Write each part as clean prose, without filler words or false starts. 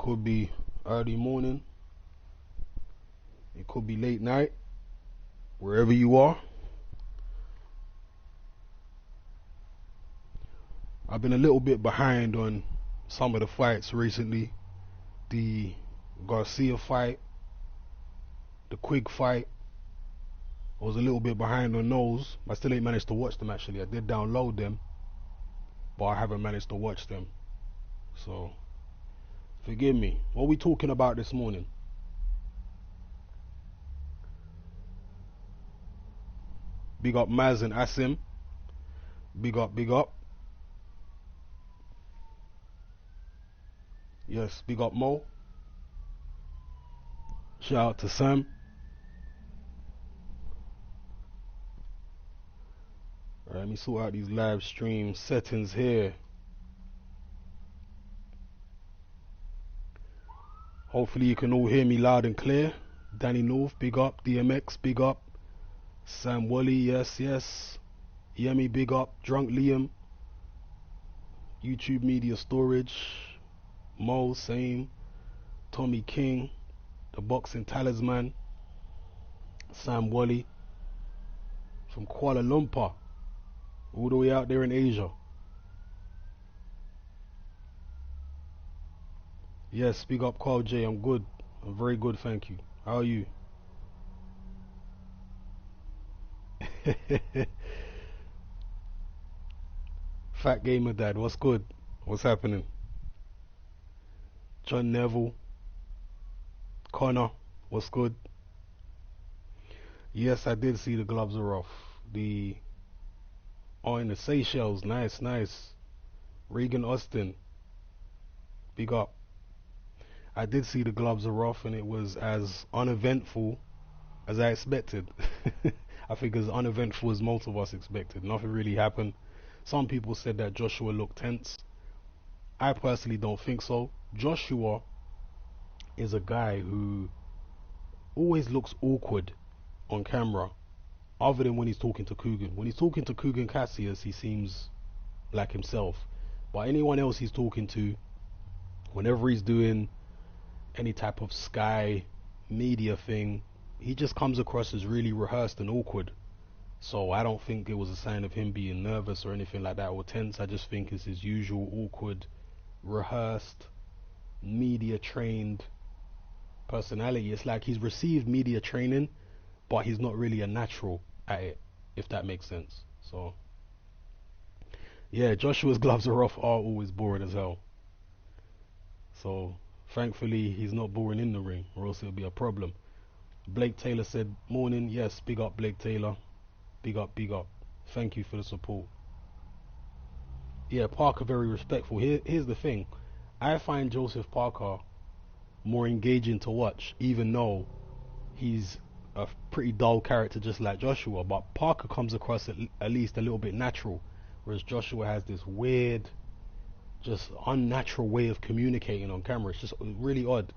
could be early morning, it could be late night, wherever you are. I've been a little bit behind on some of the fights recently. The Garcia fight, the Quigg fight, I was a little bit behind on those. I still ain't managed to watch them actually. I did download them, but I haven't managed to watch them. So, forgive me. What are we talking about this morning? Big up Maz and Asim. Big up, big up. Yes, big up Mo. Shout out to Sam. Alright, let me sort out these live stream settings here. Hopefully you can all hear me loud and clear. Danny North, big up. DMX, big up. Sam Wally, yes, yes. Yemi, big up. Drunk Liam. YouTube Media Storage. Mo, same. Tommy King. The Boxing Talisman. Sam Wally. From Kuala Lumpur. All the way out there in Asia. Yes, big up Carl J. I'm good. I'm very good, thank you. How are you? Fat Gamer Dad, what's good? What's happening? John Neville. Connor, what's good? Yes, I did see the gloves are off. In the Seychelles, nice, nice. Regan Austin, big up. I did see the gloves are off, and it was as uneventful as I expected. I think as uneventful as most of us expected. Nothing really happened. Some people said that Joshua looked tense. I personally don't think so. Joshua is a guy who always looks awkward on camera, other than when he's talking to Coogan. When he's talking to Coogan Cassius, he seems like himself. But anyone else he's talking to, whenever he's doing any type of Sky media thing, he just comes across as really rehearsed and awkward. So I don't think it was a sign of him being nervous or anything like that or tense. I just think it's his usual awkward, rehearsed, media trained personality. It's like he's received media training, but he's not really a natural at it, if that makes sense. So yeah, Joshua's gloves are off are always boring as hell. So thankfully he's not boring in the ring, or else it'll be a problem. Blake Taylor said, morning. Yes, big up Blake Taylor. Big up, big up. Thank you for the support. Yeah, Parker very respectful. Here's the thing. I find Joseph Parker more engaging to watch, even though he's a pretty dull character just like Joshua. But Parker comes across at least a little bit natural, whereas Joshua has this weird, just unnatural way of communicating on camera. It's just really odd.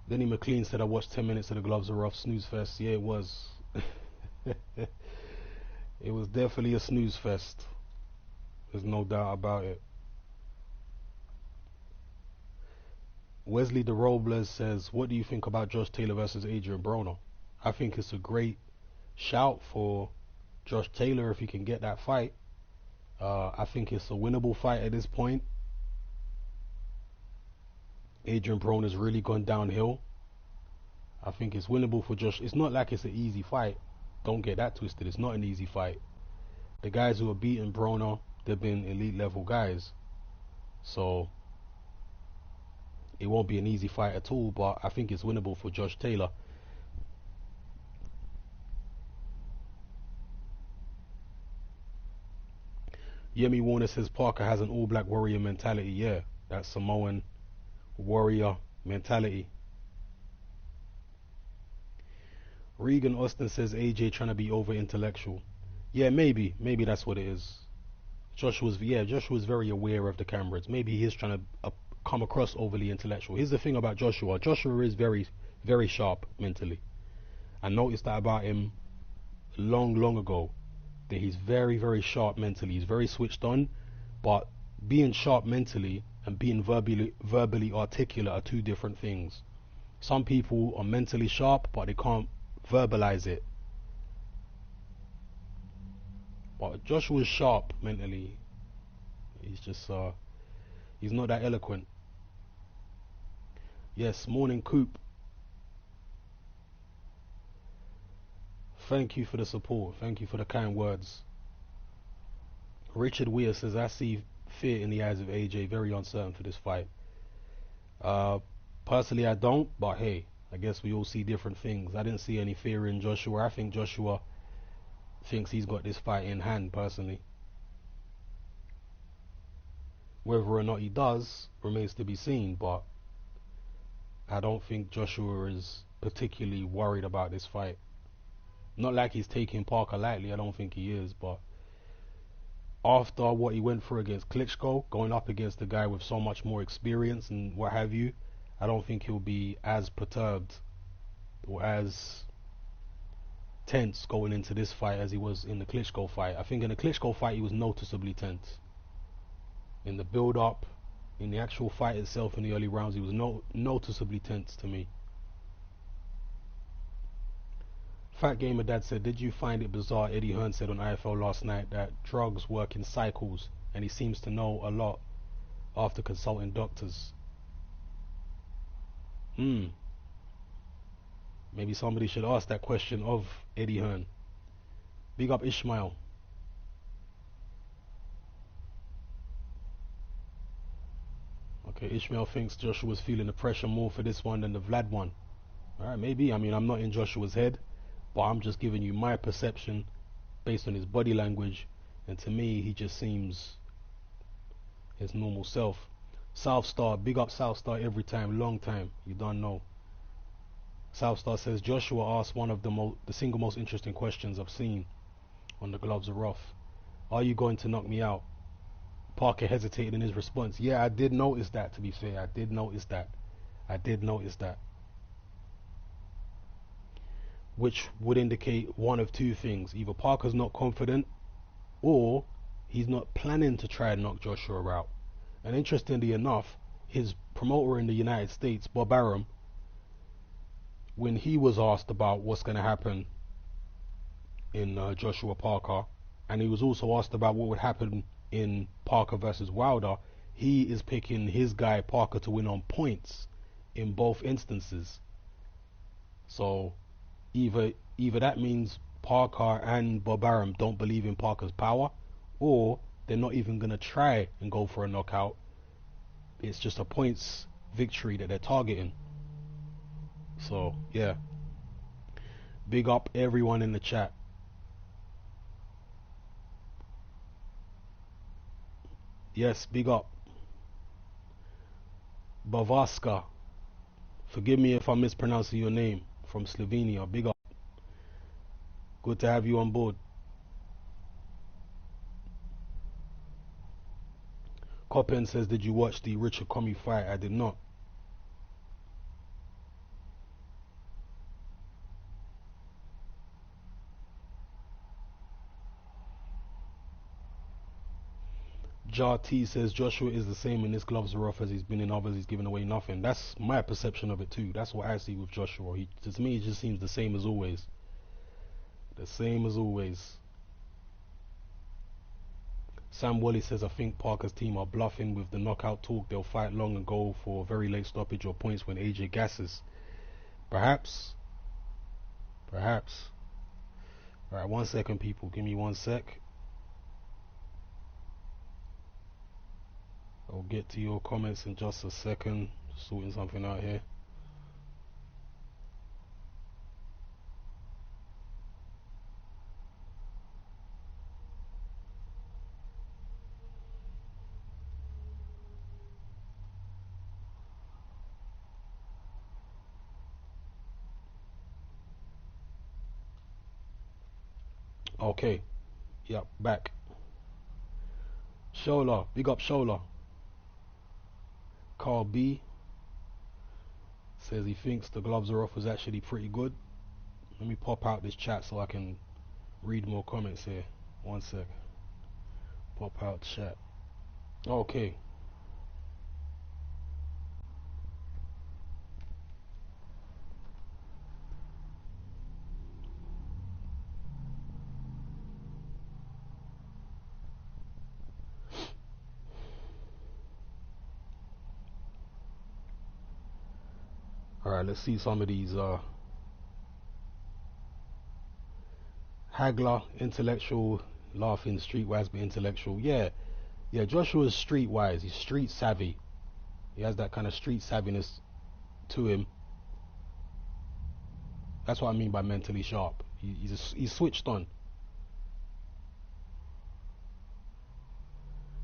Denny McLean said, I watched 10 minutes of the gloves are off snooze fest. Yeah, it was. It was definitely a snooze fest. There's no doubt about it. Wesley de Robles says, what do you think about Josh Taylor versus Adrian Broner? I think it's a great shout for Josh Taylor if he can get that fight. I think it's a winnable fight at this point. Adrian Broner's really gone downhill. I think it's winnable for Josh. It's not like it's an easy fight. Don't get that twisted. It's not an easy fight. The guys who are beating Broner, they've been elite level guys. So it won't be an easy fight at all, but I think it's winnable for Josh Taylor. Yemi Warner says Parker has an all-black warrior mentality. Yeah, that Samoan warrior mentality. Regan Austin says AJ trying to be over intellectual. Yeah, maybe that's what it is. Joshua's very aware of the cameras. Maybe he's trying to come across overly intellectual. Here's the thing about Joshua. Joshua is very, very sharp mentally. I noticed that about him long ago. that he's very, very sharp mentally. He's very switched on, but being sharp mentally and being verbally articulate are two different things. Some people are mentally sharp, but they can't verbalize it. But Joshua's sharp mentally. He's just he's not that eloquent. Yes, morning Coop. Thank you for the support. Thank you for the kind words. Richard Weir says, I see fear in the eyes of AJ, very uncertain for this fight. Personally, I don't, but hey, I guess we all see different things. I didn't see any fear in Joshua. I think Joshua thinks he's got this fight in hand, personally. Whether or not he does remains to be seen, but I don't think Joshua is particularly worried about this fight. Not like he's taking Parker lightly, I don't think he is, but after what he went through against Klitschko, going up against a guy with so much more experience and what have you, I don't think he'll be as perturbed or as tense going into this fight as he was in the Klitschko fight. I think in the Klitschko fight he was noticeably tense. In the build-up, in the actual fight itself in the early rounds, he was noticeably tense to me. Fat Gamer Dad said, did you find it bizarre Eddie Hearn said on IFL last night that drugs work in cycles and he seems to know a lot after consulting doctors? Maybe somebody should ask that question of Eddie Hearn. Big up Ishmael. Okay, Ishmael thinks Joshua's feeling the pressure more for this one than the Vlad one. Alright, maybe. I mean, I'm not in Joshua's head, but I'm just giving you my perception based on his body language, and to me he just seems his normal self. Southstar, big up Southstar every time, long time, you don't know. Southstar says Joshua asked one of the single most interesting questions I've seen on the Gloves Are Off. Are you going to knock me out? Parker hesitated in his response. Yeah, I did notice that, to be fair. I did notice that. Which would indicate one of two things. Either Parker's not confident, or he's not planning to try and knock Joshua out. And interestingly enough, his promoter in the United States, Bob Arum, when he was asked about what's going to happen in Joshua Parker, and he was also asked about what would happen in Parker versus Wilder, he is picking his guy Parker to win on points in both instances. So either that means Parker and Bob Arum don't believe in Parker's power, or they're not even going to try and go for a knockout. It's just a points victory that they're targeting. So yeah, big up everyone in the chat. Yes, big up Bavaska. Forgive me if I'm mispronouncing your name, from Slovenia. Big up. Good to have you on board. Coppen says, did you watch the Richard Comey fight? I did not. Jar T says Joshua is the same in this Gloves Are Off as he's been in others. He's given away nothing. That's my perception of it too. That's what I see with Joshua. To me, it just seems the same as always. The same as always. Sam Wally says, I think Parker's team are bluffing with the knockout talk. They'll fight long and go for a very late stoppage or points when AJ gasses. Perhaps. Alright, 1 second, people. Give me 1 sec. I'll get to your comments in just a second. Sorting something out here. Okay. Yep, back. Shola, big up Shola. Carl B says he thinks the Gloves Are Off was actually pretty good. Let me pop out this chat so I can read more comments here. One sec. Pop out chat. Okay. All right. Let's see some of these. Hagler, intellectual, laughing, streetwise, but intellectual. Yeah, yeah. Joshua's streetwise. He's street savvy. He has that kind of street savviness to him. That's what I mean by mentally sharp. He's switched on.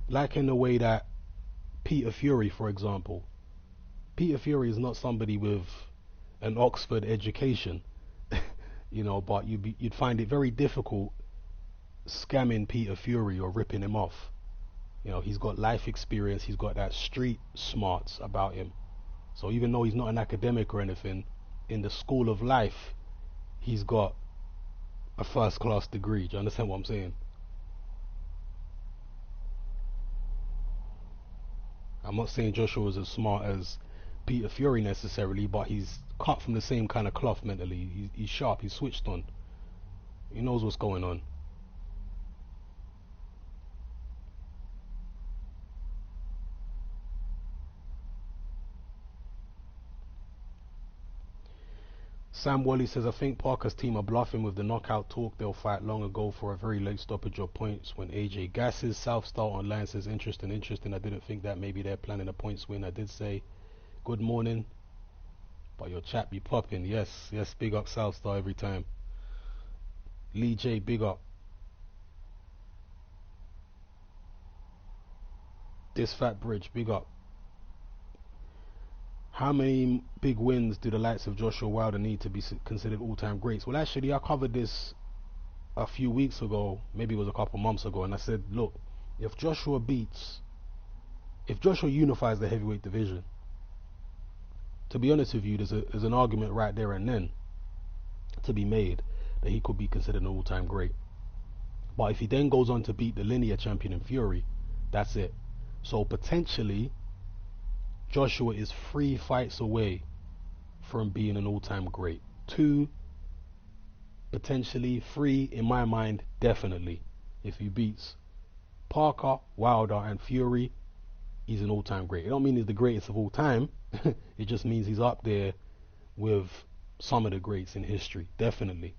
Like in the way that Peter Fury, for example. Peter Fury is not somebody with an Oxford education, but you'd find it very difficult scamming Peter Fury or ripping him off. He's got life experience, he's got that street smarts about him. So even though he's not an academic or anything, in the school of life, he's got a first class degree. Do you understand what I'm saying? I'm not saying Joshua is as smart as Peter Fury necessarily, but he's cut from the same kind of cloth mentally. He's sharp, he's switched on. He knows what's going on. Sam Wally says, I think Parker's team are bluffing with the knockout talk. They'll fight long ago for a very late stoppage of points when AJ gasses. South Star Online says, interesting. I didn't think that. Maybe they're planning a points win. I did say, good morning. But your chat be popping. Yes, big up South Star every time. Lee J, big up. This Fat Bridge, big up. How many big wins do the likes of Joshua Wilder need to be considered all-time greats? Well, actually, I covered this a few weeks ago, maybe it was a couple months ago, and I said, look, if Joshua unifies the heavyweight division, to be honest with you, there's an argument right there and then to be made that he could be considered an all-time great. But if he then goes on to beat the linear champion in Fury, that's it. So potentially, Joshua is 3 fights away from being an all-time great. 2, potentially 3, in my mind, definitely. If he beats Parker, Wilder, and Fury, he's an all-time great. It don't mean he's the greatest of all time. It just means he's up there with some of the greats in history, definitely.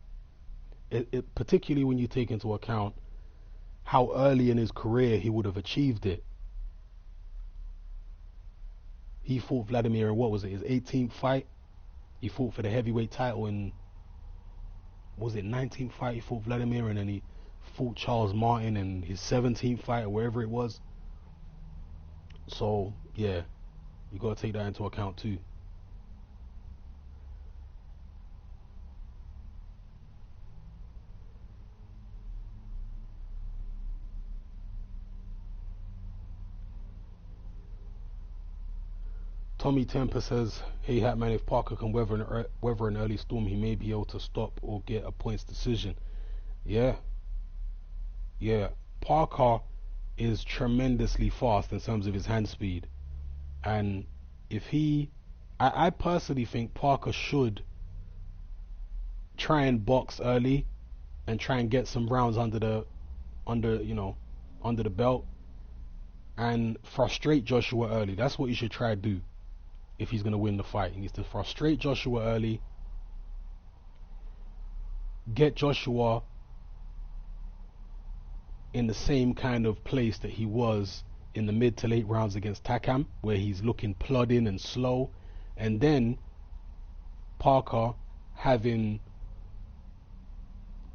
Particularly when you take into account how early in his career he would have achieved it. He fought Vladimir in, what was it, his 18th fight? He fought for the heavyweight title in, was it 19th fight? He fought Vladimir, and then he fought Charles Martin in his 17th fight or wherever it was. So, yeah, you got to take that into account too. Tommy Temper says, hey Hatman, if Parker can weather an early storm, he may be able to stop or get a points decision. Yeah. Parker is tremendously fast in terms of his hand speed. And if I personally think Parker should try and box early and try and get some rounds under the belt and frustrate Joshua early. That's what you should try to do. If he's going to win the fight, he needs to frustrate Joshua early, get Joshua in the same kind of place that he was in the mid to late rounds against Takam, where he's looking plodding and slow, and then Parker, having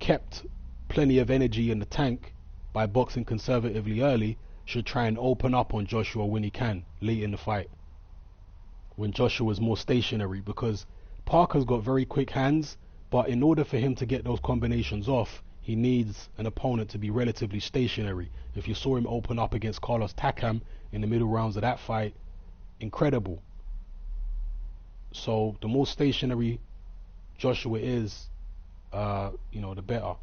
kept plenty of energy in the tank by boxing conservatively early, should try and open up on Joshua when he can late in the fight, when Joshua's more stationary, because Parker's got very quick hands, but in order for him to get those combinations off, he needs an opponent to be relatively stationary. If you saw him open up against Carlos Takam in the middle rounds of that fight, incredible. So the more stationary Joshua is, the better.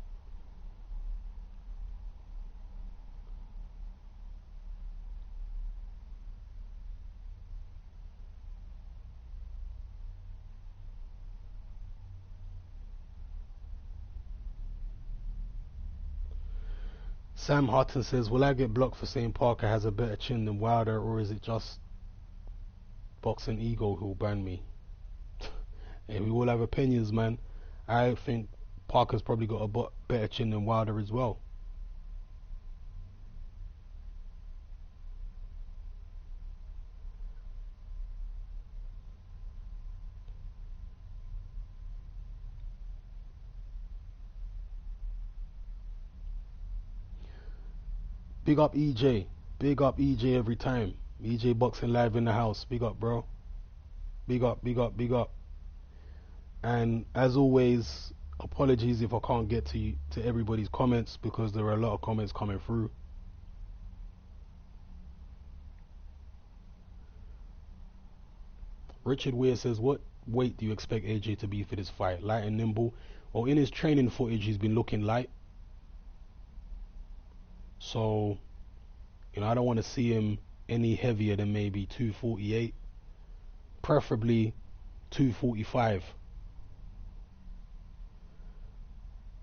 Sam Hutton says, will I get blocked for saying Parker has a better chin than Wilder, or is it just boxing ego who'll ban me? Hey, we all have opinions, man. I think Parker's probably got a better chin than Wilder as well. Big up EJ. Big up EJ every time. EJ Boxing Live in the house. Big up, bro. Big up, big up, big up. And as always, apologies if I can't get to everybody's comments, because there are a lot of comments coming through. Richard Weir says, what weight do you expect AJ to be for this fight? Light and nimble? Well, in his training footage, he's been looking light. So, I don't want to see him any heavier than maybe 248. Preferably 245.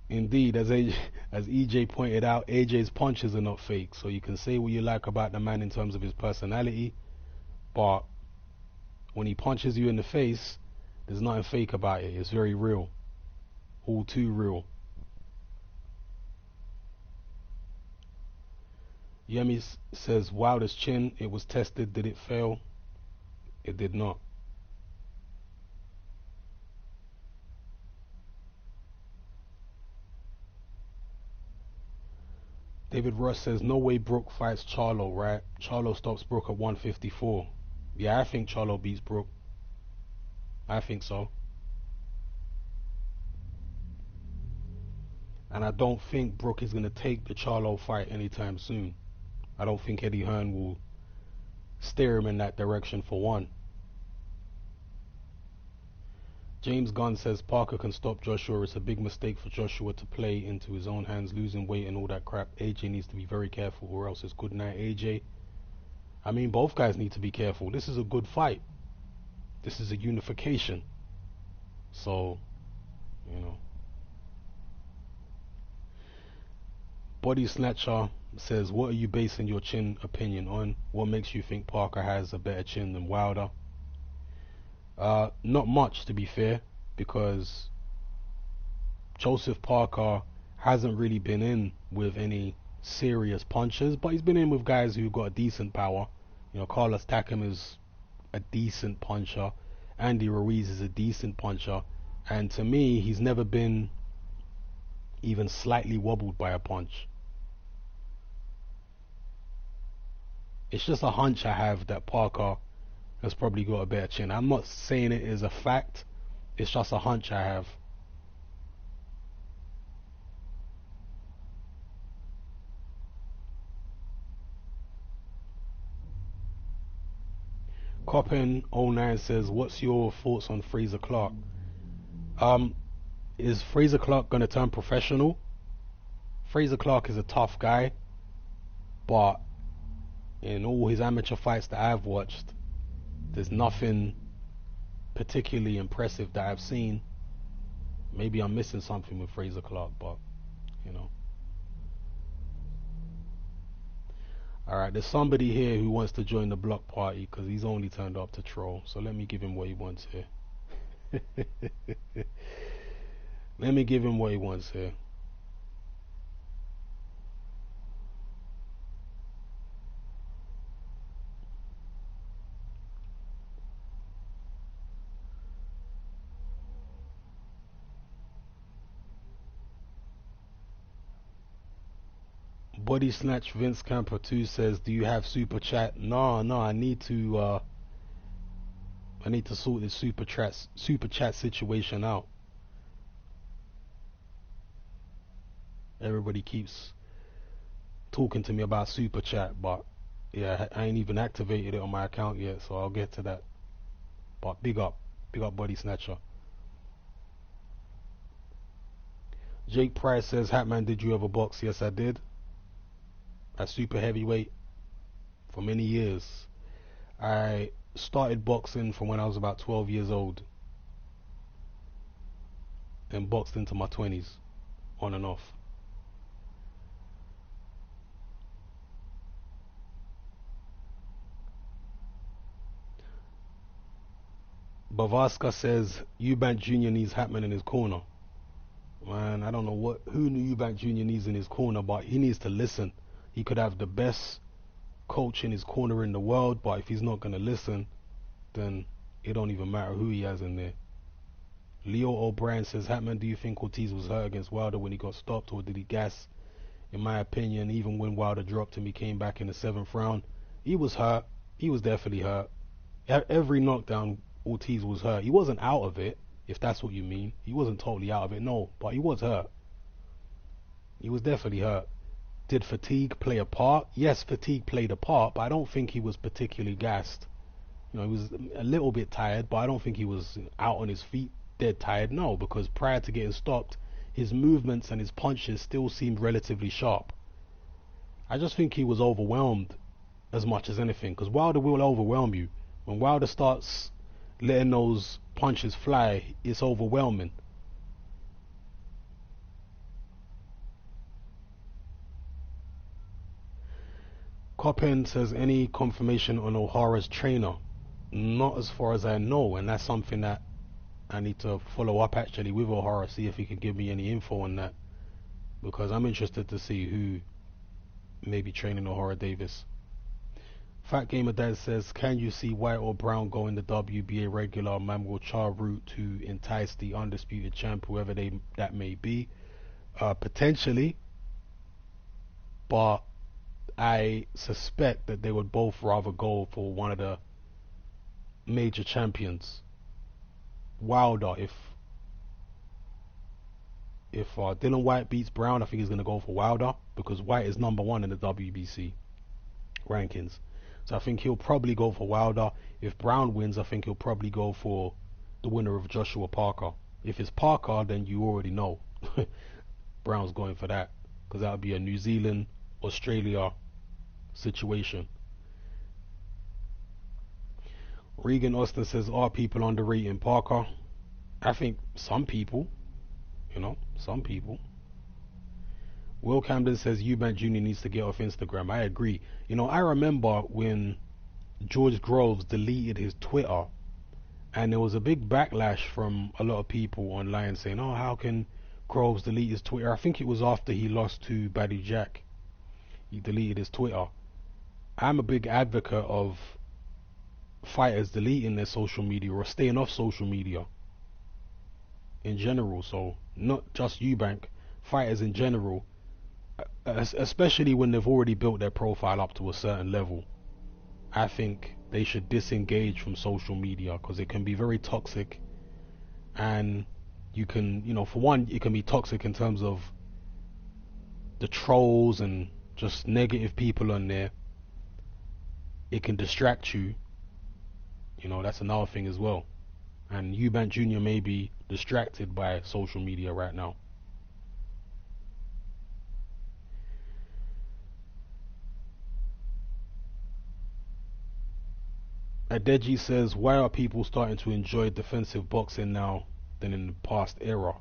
Indeed, as EJ pointed out, AJ's punches are not fake. So you can say what you like about the man in terms of his personality, but when he punches you in the face, there's nothing fake about it. It's very real. All too real. Yemi says, Wilder's chin, it was tested. Did it fail? It did not. David Russ says, no way Brook fights Charlo, right? Charlo stops Brook at 154. Yeah, I think Charlo beats Brook. I think so. And I don't think Brook is going to take the Charlo fight anytime soon. I don't think Eddie Hearn will steer him in that direction, for one. James Gunn says Parker can stop Joshua. It's a big mistake for Joshua to play into his own hands, losing weight and all that crap. AJ needs to be very careful, or else it's good night, AJ. I mean, both guys need to be careful. This is a good fight. This is a unification. So, Body Snatcher says, what are you basing your chin opinion on? What makes you think Parker has a better chin than Wilder? Not much, to be fair, because Joseph Parker hasn't really been in with any serious punches, but he's been in with guys who've got a decent power. Carlos Takam is a decent puncher. Andy Ruiz is a decent puncher. And to me, he's never been even slightly wobbled by a punch. It's just a hunch I have that Parker has probably got a better chin. I'm not saying it is a fact. It's just a hunch I have. Coppin09 says, what's your thoughts on Fraser Clark? Is Fraser Clark going to turn professional? Fraser Clark is a tough guy, but in all his amateur fights that I've watched, there's nothing particularly impressive that I've seen. Maybe I'm missing something with Fraser Clark, but Alright, there's somebody here who wants to join the block party because he's only turned up to troll. So let me give him what he wants here. Let me give him what he wants here. Body Snatch Vince Camper 2 says, do you have super chat? No, I need to sort this super chat situation out. Everybody keeps talking to me about super chat, but yeah, I ain't even activated it on my account yet, so I'll get to that. But big up Body Snatcher. Jake Price says, Hatman, did you ever box? Yes, I did. At super heavyweight for many years. I started boxing from when I was about 12 years old and boxed into my 20s, on and off. Bavaska says Eubank Jr. needs Hatman in his corner. Man, I don't know who Eubank Jr. needs in his corner, but he needs to listen. He could have the best coach in his corner in the world, but if he's not gonna listen, then it don't even matter who he has in there. Leo O'Brien says, Hatman, do you think Ortiz was hurt against Wilder when he got stopped, or did he gas? In my opinion, even when Wilder dropped him, he came back in the 7th round. He was hurt. He was definitely hurt. Every knockdown, Ortiz was hurt. He wasn't out of it, if that's what you mean. He wasn't totally out of it, no, but he was hurt. He was definitely hurt. Did fatigue play a part? Yes, fatigue played a part, but I don't think he was particularly gassed. You know, he was a little bit tired, but I don't think he was out on his feet, dead tired, no, because prior to getting stopped, his movements and his punches still seemed relatively sharp. I just think he was overwhelmed as much as anything, because Wilder will overwhelm you. When Wilder starts letting those punches fly, it's overwhelming. Coppen says, any confirmation on O'Hara's trainer? Not as far as I know, and that's something that I need to follow up actually with O'Hara, see if he can give me any info on that, because I'm interested to see who may be training O'Hara Davis. Fat Gamer Dad says, can you see White or Brown going the WBA regular Mamgo Cha route to entice the undisputed champ, whoever that may be? Potentially, but I suspect that they would both rather go for one of the major champions. Wilder, if Dylan White beats Brown, I think he's going to go for Wilder, because White is #1 in the WBC rankings. So I think he'll probably go for Wilder. If Brown wins, I think he'll probably go for the winner of Joshua Parker. If it's Parker, then you already know Brown's going for that, because that would be a New Zealand, Australia situation. Regan Austin says, are people underrating Parker? I think some people, some people. Will Camden says Eubank Jr. needs to get off Instagram. I agree. I remember when George Groves deleted his Twitter, and there was a big backlash from a lot of people online saying, oh, how can Groves delete his Twitter? I think it was after he lost to Badou Jack. He deleted his Twitter. I'm a big advocate of fighters deleting their social media or staying off social media in general. So not just Eubank, fighters in general, especially when they've already built their profile up to a certain level. I think they should disengage from social media, because it can be very toxic, and you can, for one, it can be toxic in terms of the trolls and just negative people on there. It can distract you, that's another thing as well. And Eubank Jr. may be distracted by social media right now. Adeji says, why are people starting to enjoy defensive boxing now than in the past era?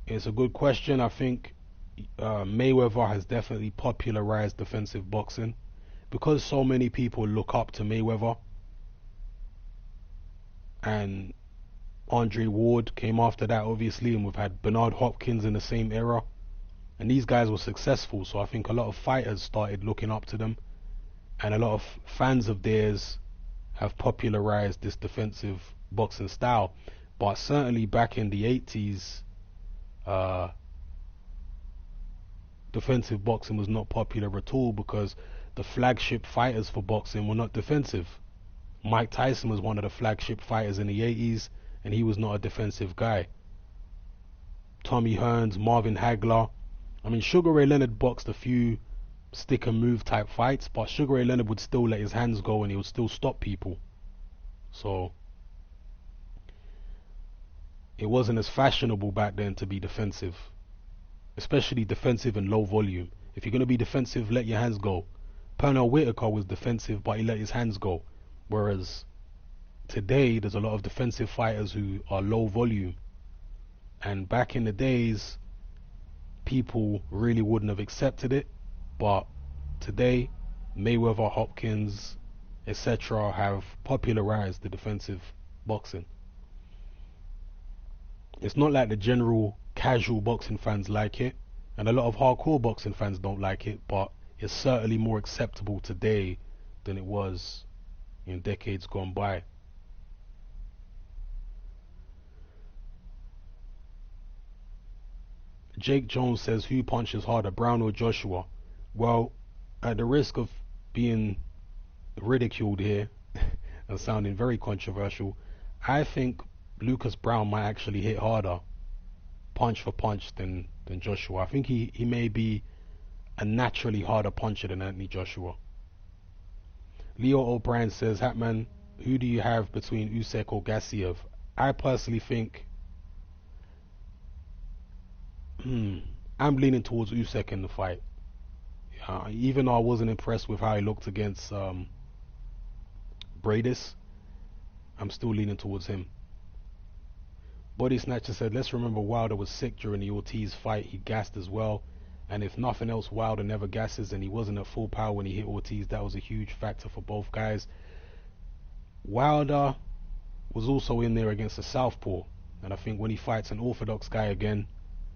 It's a good question. I think Mayweather has definitely popularized defensive boxing, because so many people look up to Mayweather, and Andre Ward came after that, obviously, and we've had Bernard Hopkins in the same era, and these guys were successful. So I think a lot of fighters started looking up to them, and a lot of fans of theirs have popularized this defensive boxing style. But certainly back in the 80s, defensive boxing was not popular at all, because the flagship fighters for boxing were not defensive. Mike Tyson was one of the flagship fighters in the 80s, and he was not a defensive guy. Tommy Hearns, Marvin Hagler. I mean, Sugar Ray Leonard boxed a few stick and move type fights, but Sugar Ray Leonard would still let his hands go, and he would still stop people. So it wasn't as fashionable back then to be defensive, especially defensive and low volume. If you're going to be defensive, let your hands go. Pernell Whitaker was defensive, but he let his hands go. Whereas today, there's a lot of defensive fighters who are low volume. And back in the days, people really wouldn't have accepted it. But today, Mayweather, Hopkins, etc. have popularized the defensive boxing. It's not like the general casual boxing fans like it, and a lot of hardcore boxing fans don't like it, but it's certainly more acceptable today than it was in decades gone by. Jake Jones says, who punches harder, Brown or Joshua? Well, at the risk of being ridiculed here and sounding very controversial, I think Lucas Brown might actually hit harder, punch for punch, than Joshua. I think he may be a naturally harder puncher than Anthony Joshua. Leo O'Brien says, Hatman, who do you have between Usyk or Gassiev? I personally think I'm leaning towards Usyk in the fight. Even though I wasn't impressed with how he looked against Bradis, I'm still leaning towards him. Body Snatcher said, let's remember Wilder was sick during the Ortiz fight. He gassed as well. And if nothing else, Wilder never gasses, and he wasn't at full power when he hit Ortiz. That was a huge factor for both guys. Wilder was also in there against a southpaw, and I think when he fights an orthodox guy again,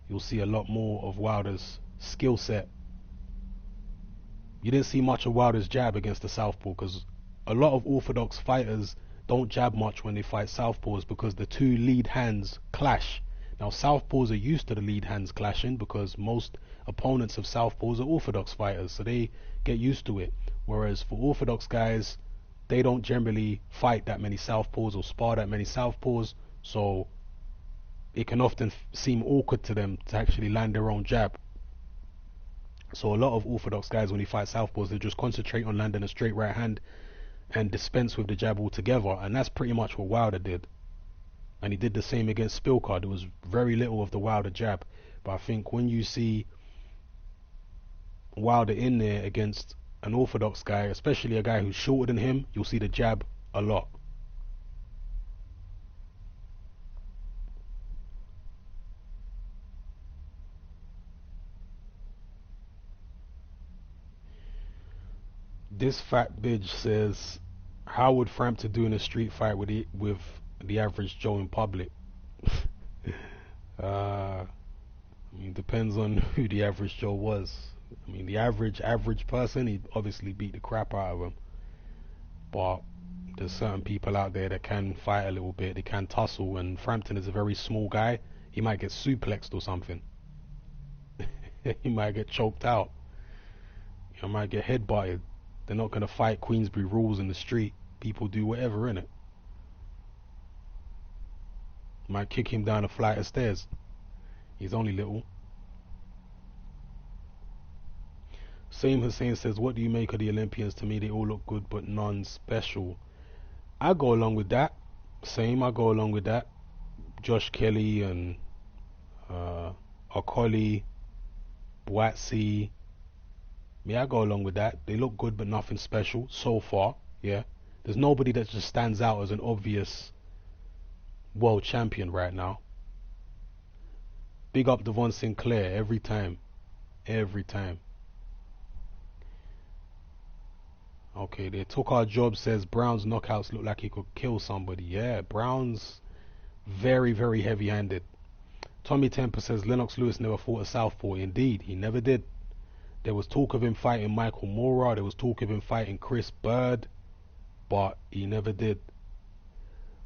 you'll see a lot more of Wilder's skill set. You didn't see much of Wilder's jab against the southpaw, because a lot of orthodox fighters don't jab much when they fight southpaws because the two lead hands clash. Now southpaws are used to the lead hands clashing because most opponents of southpaws are orthodox fighters, so they get used to it. Whereas for orthodox guys, they don't generally fight that many southpaws or spar that many southpaws, so it can often seem awkward to them to actually land their own jab. So a lot of orthodox guys, when they fight southpaws, they just concentrate on landing a straight right hand and dispense with the jab altogether, and that's pretty much what Wilder did. And he did the same against Spilka. There was very little of the Wilder jab, but I think when you see Wilder in there against an orthodox guy, especially a guy who's shorter than him, you'll see the jab a lot. This fat bitch says, how would Frampton do in a street fight with the average Joe in public? I mean, depends on who the average Joe was. I mean, the average person, he'd obviously beat the crap out of him. But there's certain people out there that can fight a little bit, they can tussle, and Frampton is a very small guy. He might get suplexed or something. He might get choked out. He might get headbutted. They're not going to fight Queensbury rules in the street. People do whatever in it. Might kick him down a flight of stairs. He's only little. Same Hussein says, what do you make of the Olympians? To me, they all look good, but none special. I go along with that. I go along with that. Josh Kelly and Okoli, Boatsi. Yeah, I go along with that. They look good, but nothing special so far. Yeah, there's nobody that just stands out as an obvious world champion right now. Big up Devon Sinclair every time. Okay, they took our job, says Brown's knockouts look like he could kill somebody. Yeah, Brown's very, very heavy-handed. Tommy Temper says Lennox Lewis never fought a southpaw. Indeed, he never did. There was talk of him fighting Michael Moorer. There was talk of him fighting Chris Bird, but he never did.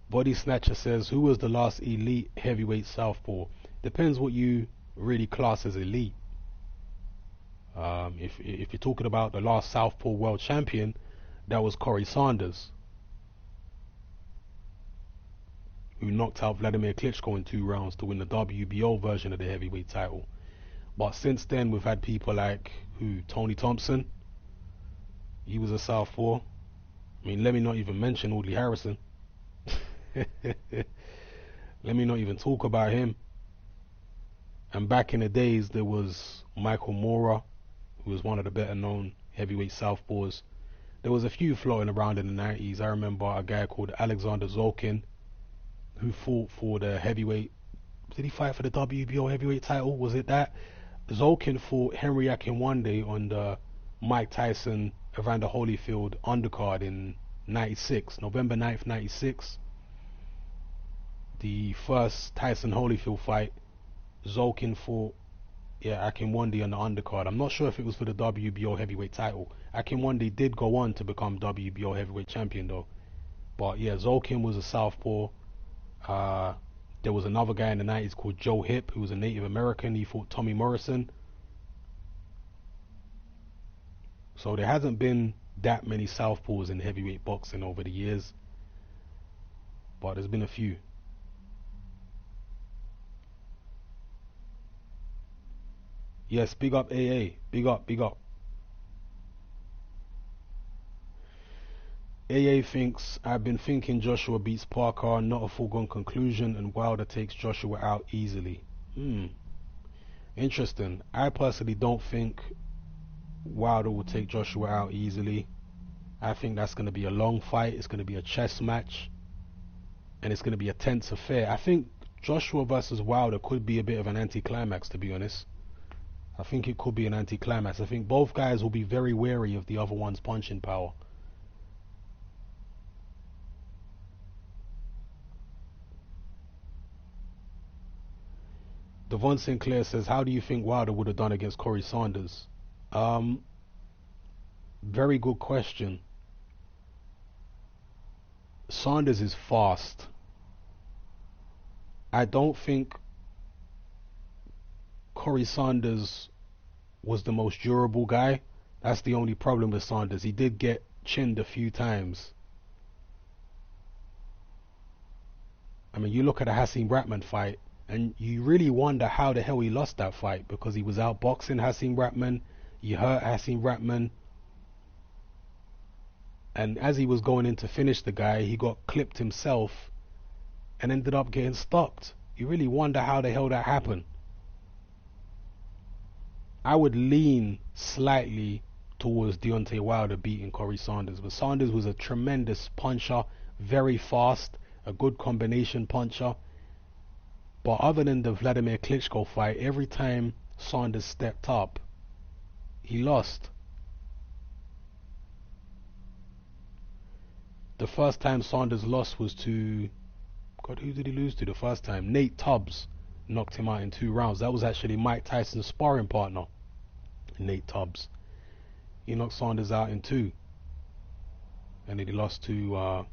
Body Snatcher says, who was the last elite heavyweight southpaw? Depends what you really class as elite. If you're talking about the last southpaw world champion, that was Corey Sanders, who knocked out Vladimir Klitschko in 2 rounds to win the WBO version of the heavyweight title. But since then, we've had people like Tony Thompson. He was a southpaw. I mean, let me not even mention Audley Harrison. Let me not even talk about him. And back in the days, there was Michael Moorer, who was one of the better known heavyweight southpaws. There was a few floating around in the 90s. I remember a guy called Alexander Zolkin, who fought for the heavyweight. Did he fight for the WBO heavyweight title? Was it that? Zolkin fought Henry Akinwande on the Mike Tyson Evander Holyfield undercard in 96, November 9th, 96. the first Tyson Holyfield fight, Zolkin fought Akinwande on the undercard. I'm not sure if it was for the WBO heavyweight title. Akinwande did go on to become WBO heavyweight champion though. But yeah, Zolkin was a southpaw. There was another guy in the 90s called Joe Hip, who was a Native American. He fought Tommy Morrison. So there hasn't been that many southpaws in heavyweight boxing over the years, but there's been a few. Yes, big up AA. Big up, big up. AA thinks, I've been thinking Joshua beats Parker, not a foregone conclusion, and Wilder takes Joshua out easily. Interesting. I personally don't think Wilder will take Joshua out easily. I think that's going to be a long fight. It's going to be a chess match, and it's going to be a tense affair. I think Joshua versus Wilder could be a bit of an anticlimax, to be honest. I think it could be an anticlimax. I think both guys will be very wary of the other one's punching power. Devon Sinclair says, how do you think Wilder would have done against Corey Sanders? Very good question. Sanders is fast. I don't think Corey Sanders was the most durable guy. That's the only problem with Sanders. He did get chinned a few times. I mean, you look at the Hasim Ratman fight, and you really wonder how the hell he lost that fight, because he was outboxing Hasim Ratman. He hurt Hasim Ratman. And as he was going in to finish the guy, he got clipped himself and ended up getting stopped. You really wonder how the hell that happened. I would lean slightly towards Deontay Wilder beating Corey Sanders, but Sanders was a tremendous puncher, very fast, a good combination puncher. But other than the Vladimir Klitschko fight, every time Sanders stepped up, he lost. The first time Sanders lost was to, God, who did he lose to the first time? Nate Tubbs knocked him out in 2 rounds. That was actually Mike Tyson's sparring partner, Nate Tubbs. He knocked Sanders out in 2. And then he lost to a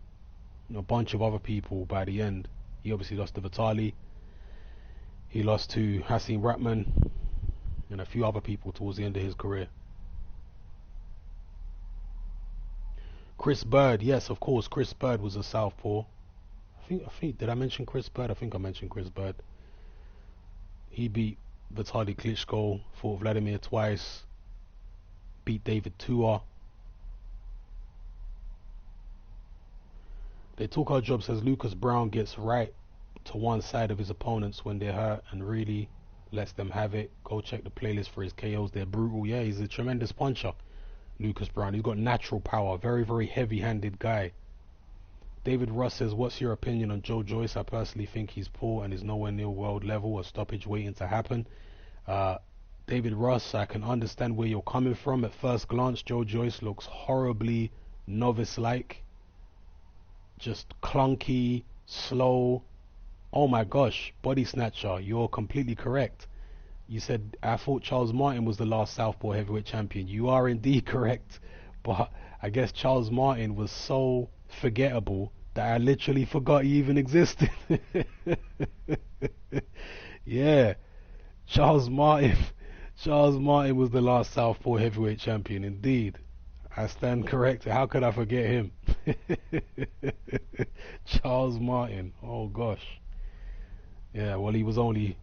bunch of other people by the end. He obviously lost to Vitali. He lost to Hasim Ratman and a few other people towards the end of his career. Chris Bird, yes, of course, Chris Bird was a southpaw. I think, did I mention Chris Bird? I think I mentioned Chris Bird. He beat Vitaly Klitschko, fought Vladimir twice, beat David Tua. They took our job, says Lucas Brown gets right to one side of his opponents when they're hurt and really lets them have it. Go check the playlist for his KOs. They're brutal. Yeah, he's a tremendous puncher, Lucas Brown. He's got natural power. Very, very heavy-handed guy. David Russ says, what's your opinion on Joe Joyce? I personally think he's poor and is nowhere near world level. A stoppage waiting to happen. David Russ, I can understand where you're coming from. At first glance, Joe Joyce looks horribly novice-like. Just clunky, slow. Oh my gosh, body snatcher. You're completely correct. You said, I thought Charles Martin was the last southpaw heavyweight champion. You are indeed correct. But I guess Charles Martin was so forgettable that I literally forgot he even existed. Yeah, Charles Martin was the last southpaw heavyweight champion, indeed. I stand corrected. How could I forget him? Charles Martin. Oh gosh. Yeah, well, he was only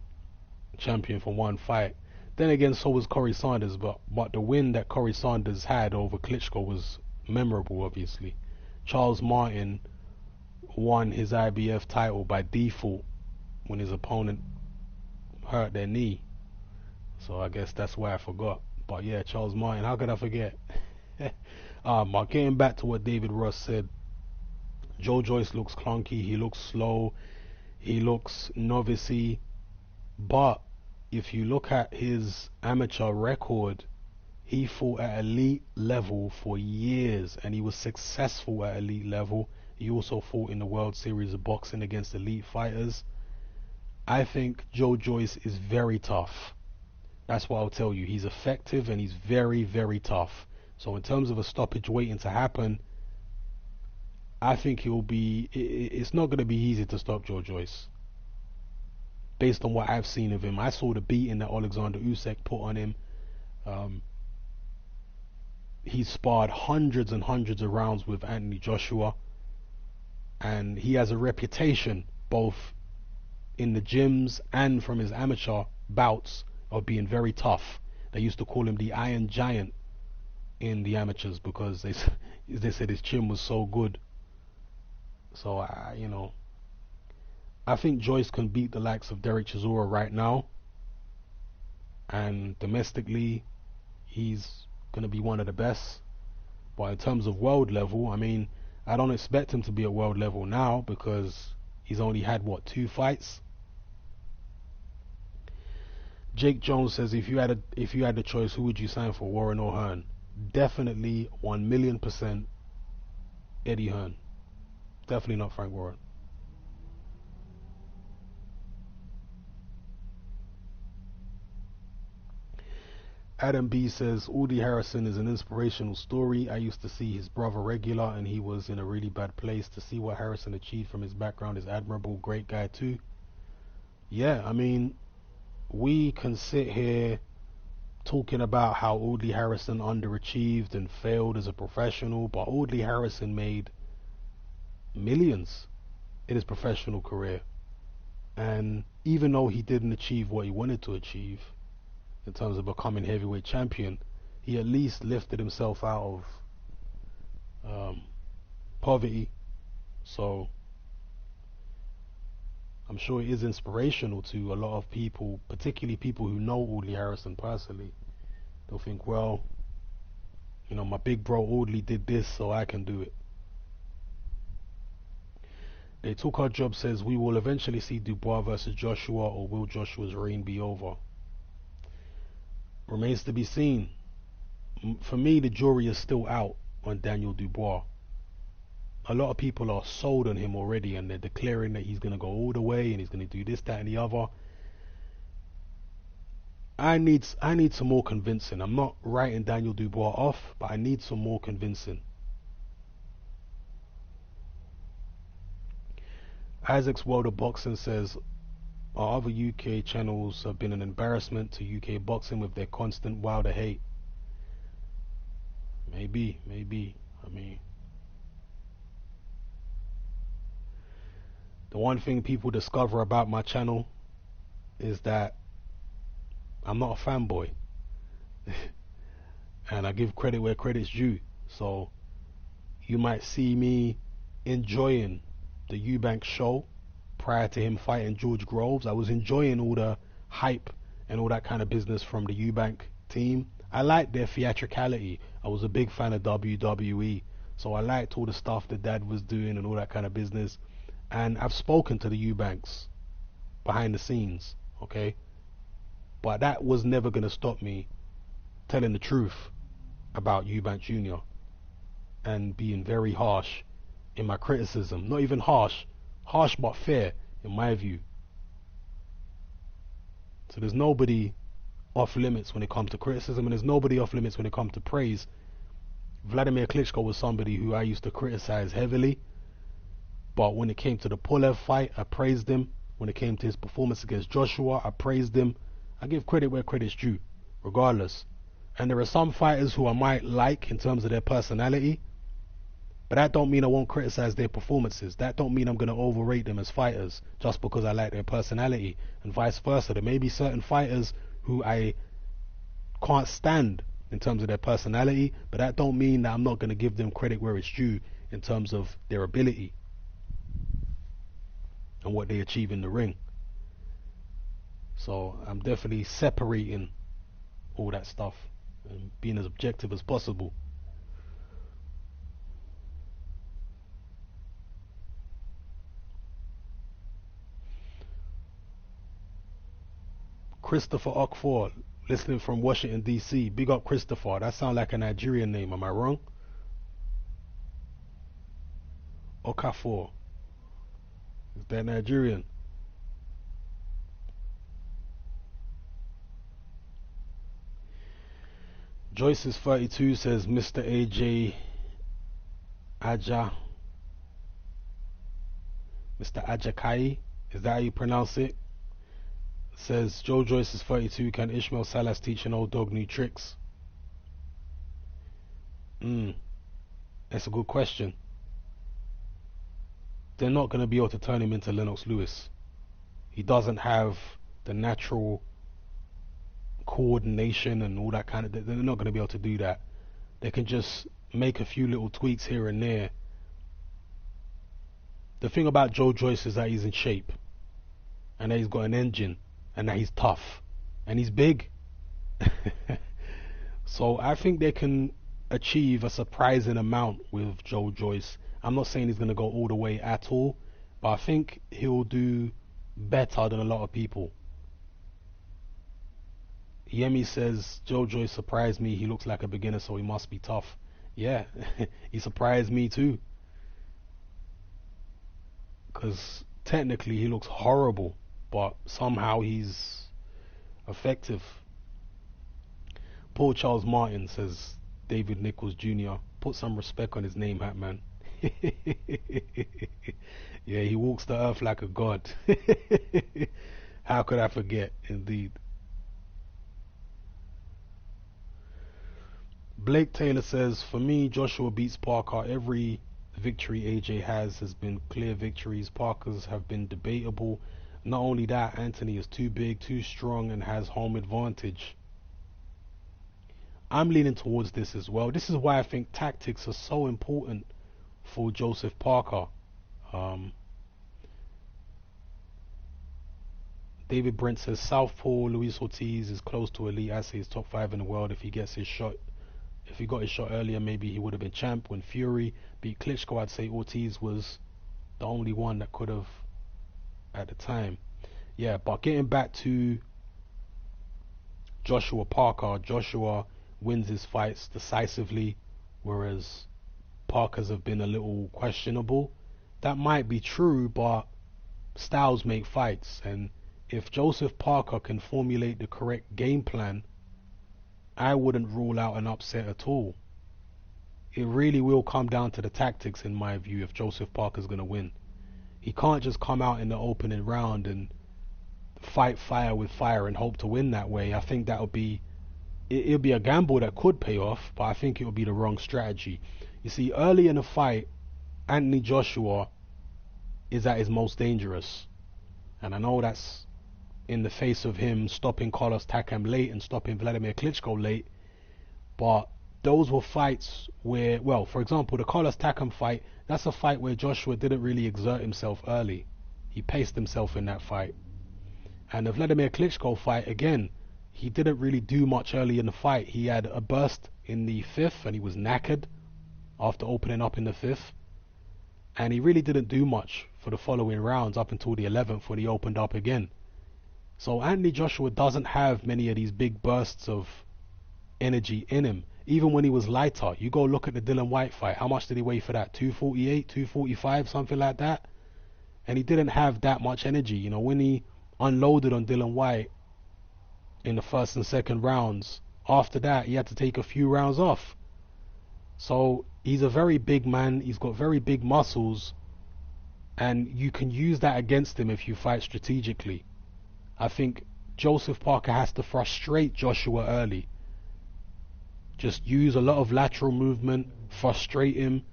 champion for 1 fight. Then again, so was Corey Sanders, but the win that Corey Sanders had over Klitschko was memorable, obviously. Charles Martin won his IBF title by default when his opponent hurt their knee. So I guess that's why I forgot. But yeah, Charles Martin, how could I forget? But getting back to what David Russ said, Joe Joyce looks clunky, he looks slow, he looks novice-y, but if you look at his amateur record, he fought at elite level for years and he was successful at elite level. He also fought in the World Series of Boxing against elite fighters. I think Joe Joyce is very tough. That's what I'll tell you. He's effective and he's very, very tough. So in terms of a stoppage waiting to happen, I think it's not going to be easy to stop Joe Joyce. Based on what I've seen of him. I saw the beating that Alexander Usyk put on him. He's sparred hundreds and hundreds of rounds with Anthony Joshua. And he has a reputation, both in the gyms and from his amateur bouts, of being very tough. They used to call him the Iron Giant in the amateurs because they said his chin was so good. So I think Joyce can beat the likes of Derek Chisora right now, and domestically he's going to be one of the best. But in terms of world level, I mean, I don't expect him to be at world level now because he's only had 2 fights. Jake Jones says, if you had the choice, who would you sign for, Warren or Hearn? Definitely 1,000,000% Eddie Hearn. Definitely not Frank Warren. Adam B says, Audie Harrison is an inspirational story. I used to see his brother regular and he was in a really bad place. To see what Harrison achieved from his background is admirable. Great guy too. Yeah, I mean, we can sit here talking about how Audley Harrison underachieved and failed as a professional, but Audley Harrison made millions in his professional career. And even though he didn't achieve what he wanted to achieve in terms of becoming heavyweight champion, he at least lifted himself out of poverty. So I'm sure it is inspirational to a lot of people, particularly people who know Audley Harrison personally. They'll think, well, my big bro Audley did this, so I can do it. They Took Our Job says, we will eventually see Dubois versus Joshua, or will Joshua's reign be over? Remains to be seen. For me, the jury is still out on Daniel Dubois. A lot of people are sold on him already, and they're declaring that he's going to go all the way and he's going to do this, that, and the other. I need some more convincing. I'm not writing Daniel Dubois off, but I need some more convincing. Isaac's World of Boxing says, our other UK channels have been an embarrassment to UK boxing with their constant Wilder hate. Maybe. I mean, the one thing people discover about my channel is that I'm not a fanboy. And I give credit where credit's due. So you might see me enjoying the Eubank show prior to him fighting George Groves. I was enjoying all the hype and all that kind of business from the Eubank team. I liked their theatricality. I was a big fan of WWE. So I liked all the stuff that Dad was doing and all that kind of business. And I've spoken to the Eubanks behind the scenes, okay? But that was never going to stop me telling the truth about Eubank Jr. and being very harsh in my criticism. Not even harsh but fair in my view. So there's nobody off limits when it comes to criticism, and there's nobody off limits when it comes to praise. Vladimir Klitschko was somebody who I used to criticize heavily, but when it came to the Pulev fight, I praised him. When it came to his performance against Joshua, I praised him. I give credit where credit's due, regardless. And there are some fighters who I might like in terms of their personality, but that don't mean I won't criticize their performances. That don't mean I'm going to overrate them as fighters just because I like their personality, and vice versa. There may be certain fighters who I can't stand in terms of their personality, but that don't mean that I'm not going to give them credit where it's due in terms of their ability and what they achieve in the ring. So I'm definitely separating all that stuff and being as objective as possible. Christopher Okfor, listening from Washington DC. Big up Christopher. That sounds like a Nigerian name, am I wrong? Okafor. Is that Nigerian? Joyce is 32 says Mr. AJ Aja. Mr. Ajakai. Is that how you pronounce it? Says Joe Joyce is 32. Can Ishmael Salas teach an old dog new tricks? That's a good question. They're not going to be able to turn him into Lennox Lewis. He doesn't have the natural coordination and all that kind of. They're not going to be able to do that. They can just make a few little tweaks here and there. The thing about Joe Joyce is that he's in shape, and that he's got an engine, and that he's tough, and he's big. So I think they can achieve a surprising amount with Joe Joyce. I'm not saying he's going to go all the way at all, but I think he'll do better than a lot of people. Yemi says, Joe Joyce surprised me. He looks like a beginner, so he must be tough. Yeah, he surprised me too. Because technically he looks horrible, but somehow he's effective. Paul Charles Martin says, David Nichols Jr. Put some respect on his name, Hatman. Yeah, he walks the earth like a god. How could I forget? Indeed. Blake Taylor says, for me, Joshua beats Parker. Every victory AJ has been clear victories. Parker's have been debatable. Not only that, Anthony is too big, too strong, and has home advantage. I'm leaning towards this as well. This is why I think tactics are so important for Joseph Parker. David Brent says Southpaw Luis Ortiz is close to elite. I say he's top 5 in the world. If he gets his shot, if he got his shot earlier, maybe he would have been champ. When Fury beat Klitschko, I'd say Ortiz was the only one that could have at the time. Yeah, but getting back to Joshua Parker, Joshua wins his fights decisively, whereas Parker's have been a little questionable. That might be true, but styles make fights, and if Joseph Parker can formulate the correct game plan, I wouldn't rule out an upset at all. It really will come down to the tactics, in my view, if Joseph Parker's going to win. He can't just come out in the opening round and fight fire with fire and hope to win that way. I think that would be, it'll be a gamble that could pay off, but I think it would be the wrong strategy. You see, early in the fight, Anthony Joshua is at his most dangerous. And I know that's in the face of him stopping Carlos Takam late and stopping Vladimir Klitschko late, but those were fights where, well, for example, the Carlos Takam fight, that's a fight where Joshua didn't really exert himself early. He paced himself in that fight. And the Vladimir Klitschko fight, again, he didn't really do much early in the fight. He had a burst in the 5th and he was knackered after opening up in the 5th, and he really didn't do much for the following rounds up until the 11th when he opened up again. So Anthony Joshua doesn't have many of these big bursts of energy in him. Even when he was lighter, you go look at the Dylan White fight. How much did he weigh for that? 248, 245, something like that? And he didn't have that much energy. You know, when he unloaded on Dylan White in the first and second rounds, after that he had to take a few rounds off. So he's a very big man. He's got very big muscles, and you can use that against him if you fight strategically. I think Joseph Parker has to frustrate Joshua early. Just use a lot of lateral movement, frustrate him.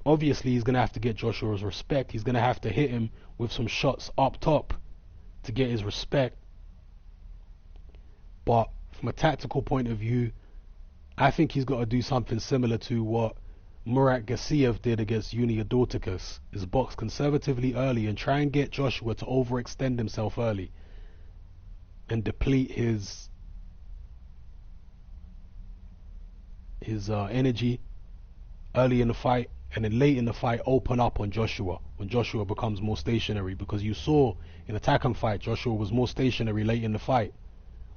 Obviously, he's going to have to get Joshua's respect. He's going to have to hit him with some shots up top to get his respect. But from a tactical point of view, I think he's got to do something similar to what Murat Gassiev did against Junior Dorticus, is box conservatively early and try and get Joshua to overextend himself early and deplete his energy early in the fight, and then late in the fight open up on Joshua when Joshua becomes more stationary, because you saw in the Takam fight Joshua was more stationary late in the fight.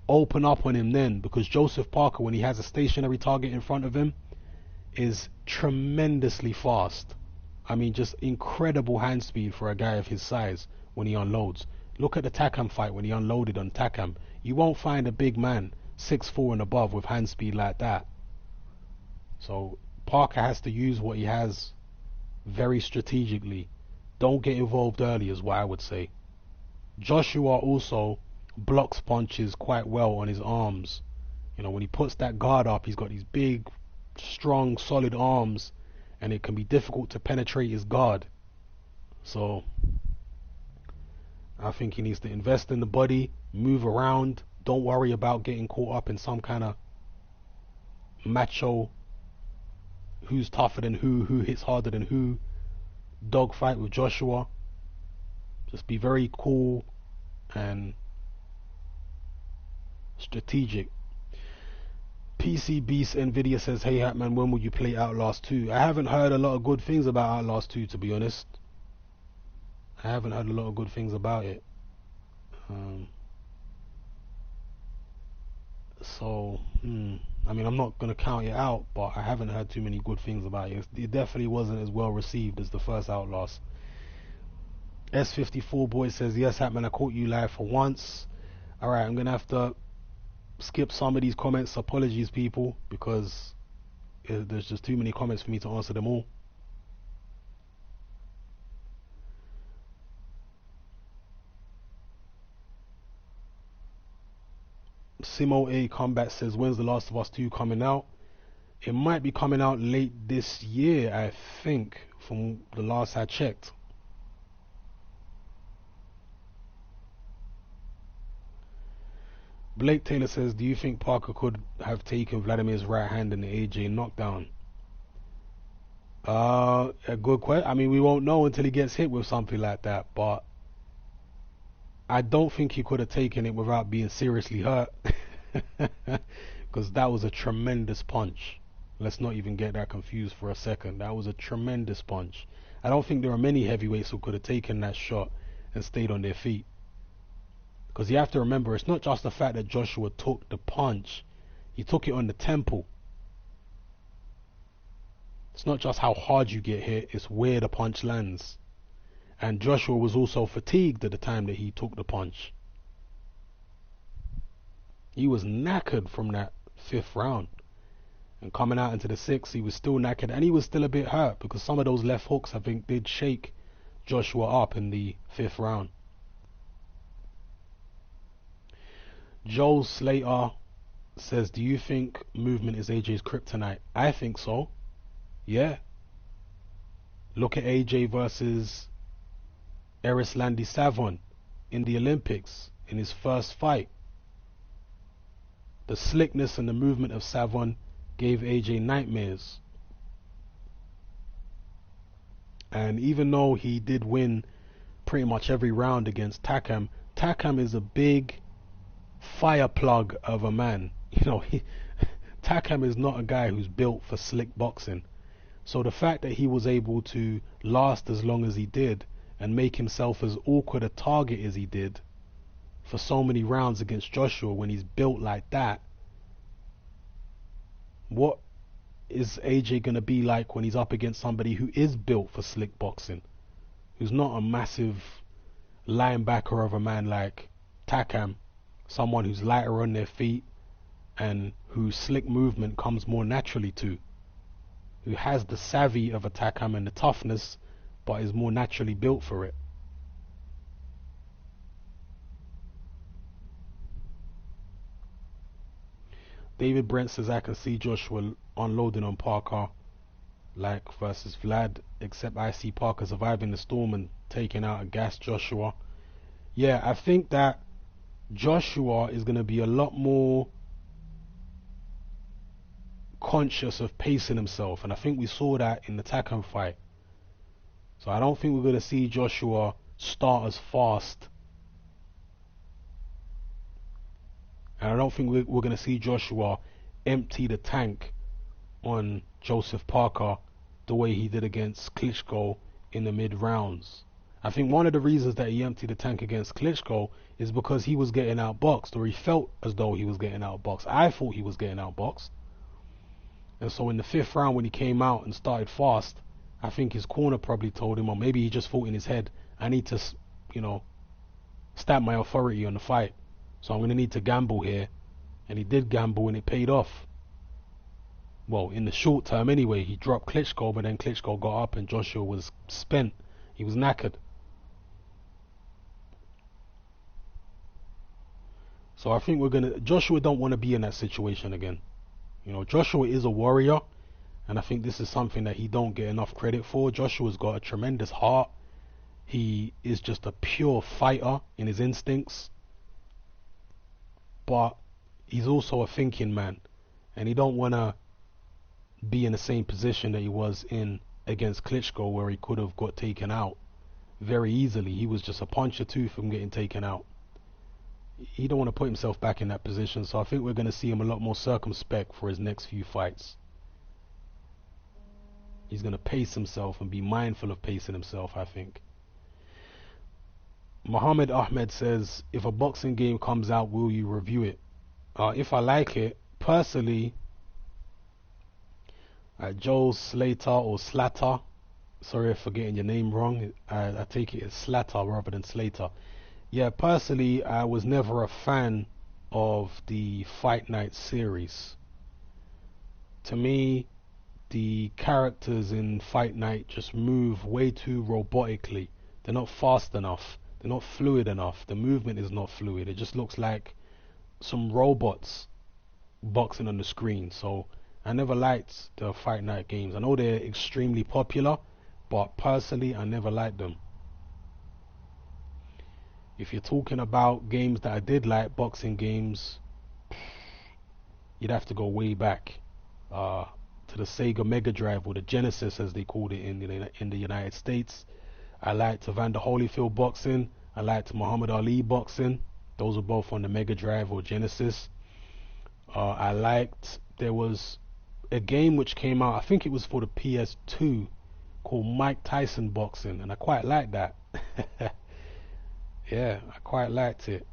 Open up on him then, because Joseph Parker, when he has a stationary target in front of him, is tremendously fast. I mean, just incredible hand speed for a guy of his size when he unloads. Look at the Takam fight when he unloaded on Takam. You won't find a big man 6'4" and above with hand speed like that. So Parker has to use what he has very strategically. Don't get involved early is what I would say. Joshua also blocks punches quite well on his arms. You know, when he puts that guard up, he's got these big, strong, solid arms, and it can be difficult to penetrate his guard. So I think he needs to invest in the body, move around, don't worry about getting caught up in some kind of macho who's tougher than who hits harder than who dogfight with Joshua. Just be very cool and strategic. PC Beast Nvidia says, hey Hatman, when will you play Outlast 2? I haven't heard a lot of good things about Outlast 2, to be honest. I haven't heard a lot of good things about it. I mean, I'm not going to count it out, but I haven't heard too many good things about it. It definitely wasn't as well received as the first Outlast. S54 Boy says, yes Hatman, I caught you live for once. Alright, I'm going to have to skip some of these comments. Apologies people, because there's just too many comments for me to answer them all. Simo A Combat says, when's The Last of Us 2 coming out? It might be coming out late this year, I think, from the last I checked. Blake Taylor says, do you think Parker could have taken Vladimir's right hand in the AJ knockdown? A good question. I mean, we won't know until he gets hit with something like that, but I don't think he could have taken it without being seriously hurt. Because that was a tremendous punch. Let's not even get that confused for a second. That was a tremendous punch. I don't think there are many heavyweights who could have taken that shot and stayed on their feet. Because you have to remember, it's not just the fact that Joshua took the punch. He took it on the temple. It's not just how hard you get hit, it's where the punch lands. And Joshua was also fatigued at the time that he took the punch. He was knackered from that 5th round. And coming out into the 6th, he was still knackered. And he was still a bit hurt because some of those left hooks, I think, did shake Joshua up in the 5th round. Joel Slater says, do you think movement is AJ's kryptonite? I think so. Yeah. Look at AJ versus Erislandy Savon in the Olympics in his first fight. The slickness and the movement of Savon gave AJ nightmares. And even though he did win pretty much every round against Takam, Takam is a big fire plug of a man. You know, Takam is not a guy who's built for slick boxing. So the fact that he was able to last as long as he did and make himself as awkward a target as he did for so many rounds against Joshua when he's built like that, what is AJ going to be like when he's up against somebody who is built for slick boxing, who's not a massive linebacker of a man like Takam, someone who's lighter on their feet and whose slick movement comes more naturally to, who has the savvy of a Takam and the toughness but is more naturally built for it. David Brent says, I can see Joshua unloading on Parker like versus Vlad, except I see Parker surviving the storm and taking out a gassed Joshua. Yeah, I think that Joshua is going to be a lot more conscious of pacing himself, and I think we saw that in the Takam fight. So I don't think we're going to see Joshua start as fast, and I don't think we're going to see Joshua empty the tank on Joseph Parker the way he did against Klitschko in the mid rounds. I think one of the reasons that he emptied the tank against Klitschko is because he was getting outboxed, or he felt as though he was getting outboxed. I thought he was getting outboxed. And so in the 5th round when he came out and started fast, I think his corner probably told him, or maybe he just thought in his head, I need to, stamp my authority on the fight. So I'm going to need to gamble here. And he did gamble and it paid off. Well, in the short term anyway, he dropped Klitschko, but then Klitschko got up and Joshua was spent. He was knackered. So I think Joshua don't want to be in that situation again. Joshua is a warrior, and I think this is something that he don't get enough credit for. Joshua's got a tremendous heart. He is just a pure fighter in his instincts. But he's also a thinking man, and he don't want to be in the same position that he was in against Klitschko, where he could have got taken out very easily. He was just a punch or two from getting taken out. He don't want to put himself back in that position, so I think we're going to see him a lot more circumspect for his next few fights. He's going to pace himself and be mindful of pacing himself, I think. Muhammad Ahmed says, if a boxing game comes out, will you review it? If I like it, personally, Joe Slater or Slatter, sorry for getting your name wrong, I take it as Slatter rather than Slater. Yeah, personally, I was never a fan of the Fight Night series. To me, the characters in Fight Night just move way too robotically. They're not fast enough. They're not fluid enough. The movement is not fluid. It just looks like some robots boxing on the screen. So I never liked the Fight Night games. I know they're extremely popular, but personally, I never liked them. If you're talking about games that I did like, boxing games, you'd have to go way back to the Sega Mega Drive, or the Genesis as they called it in the United States. I liked Evander Holyfield boxing. I liked Muhammad Ali boxing. Those were both on the Mega Drive or Genesis. There was a game which came out, I think it was for the PS2, called Mike Tyson boxing, and I quite liked that. Yeah, I quite liked it.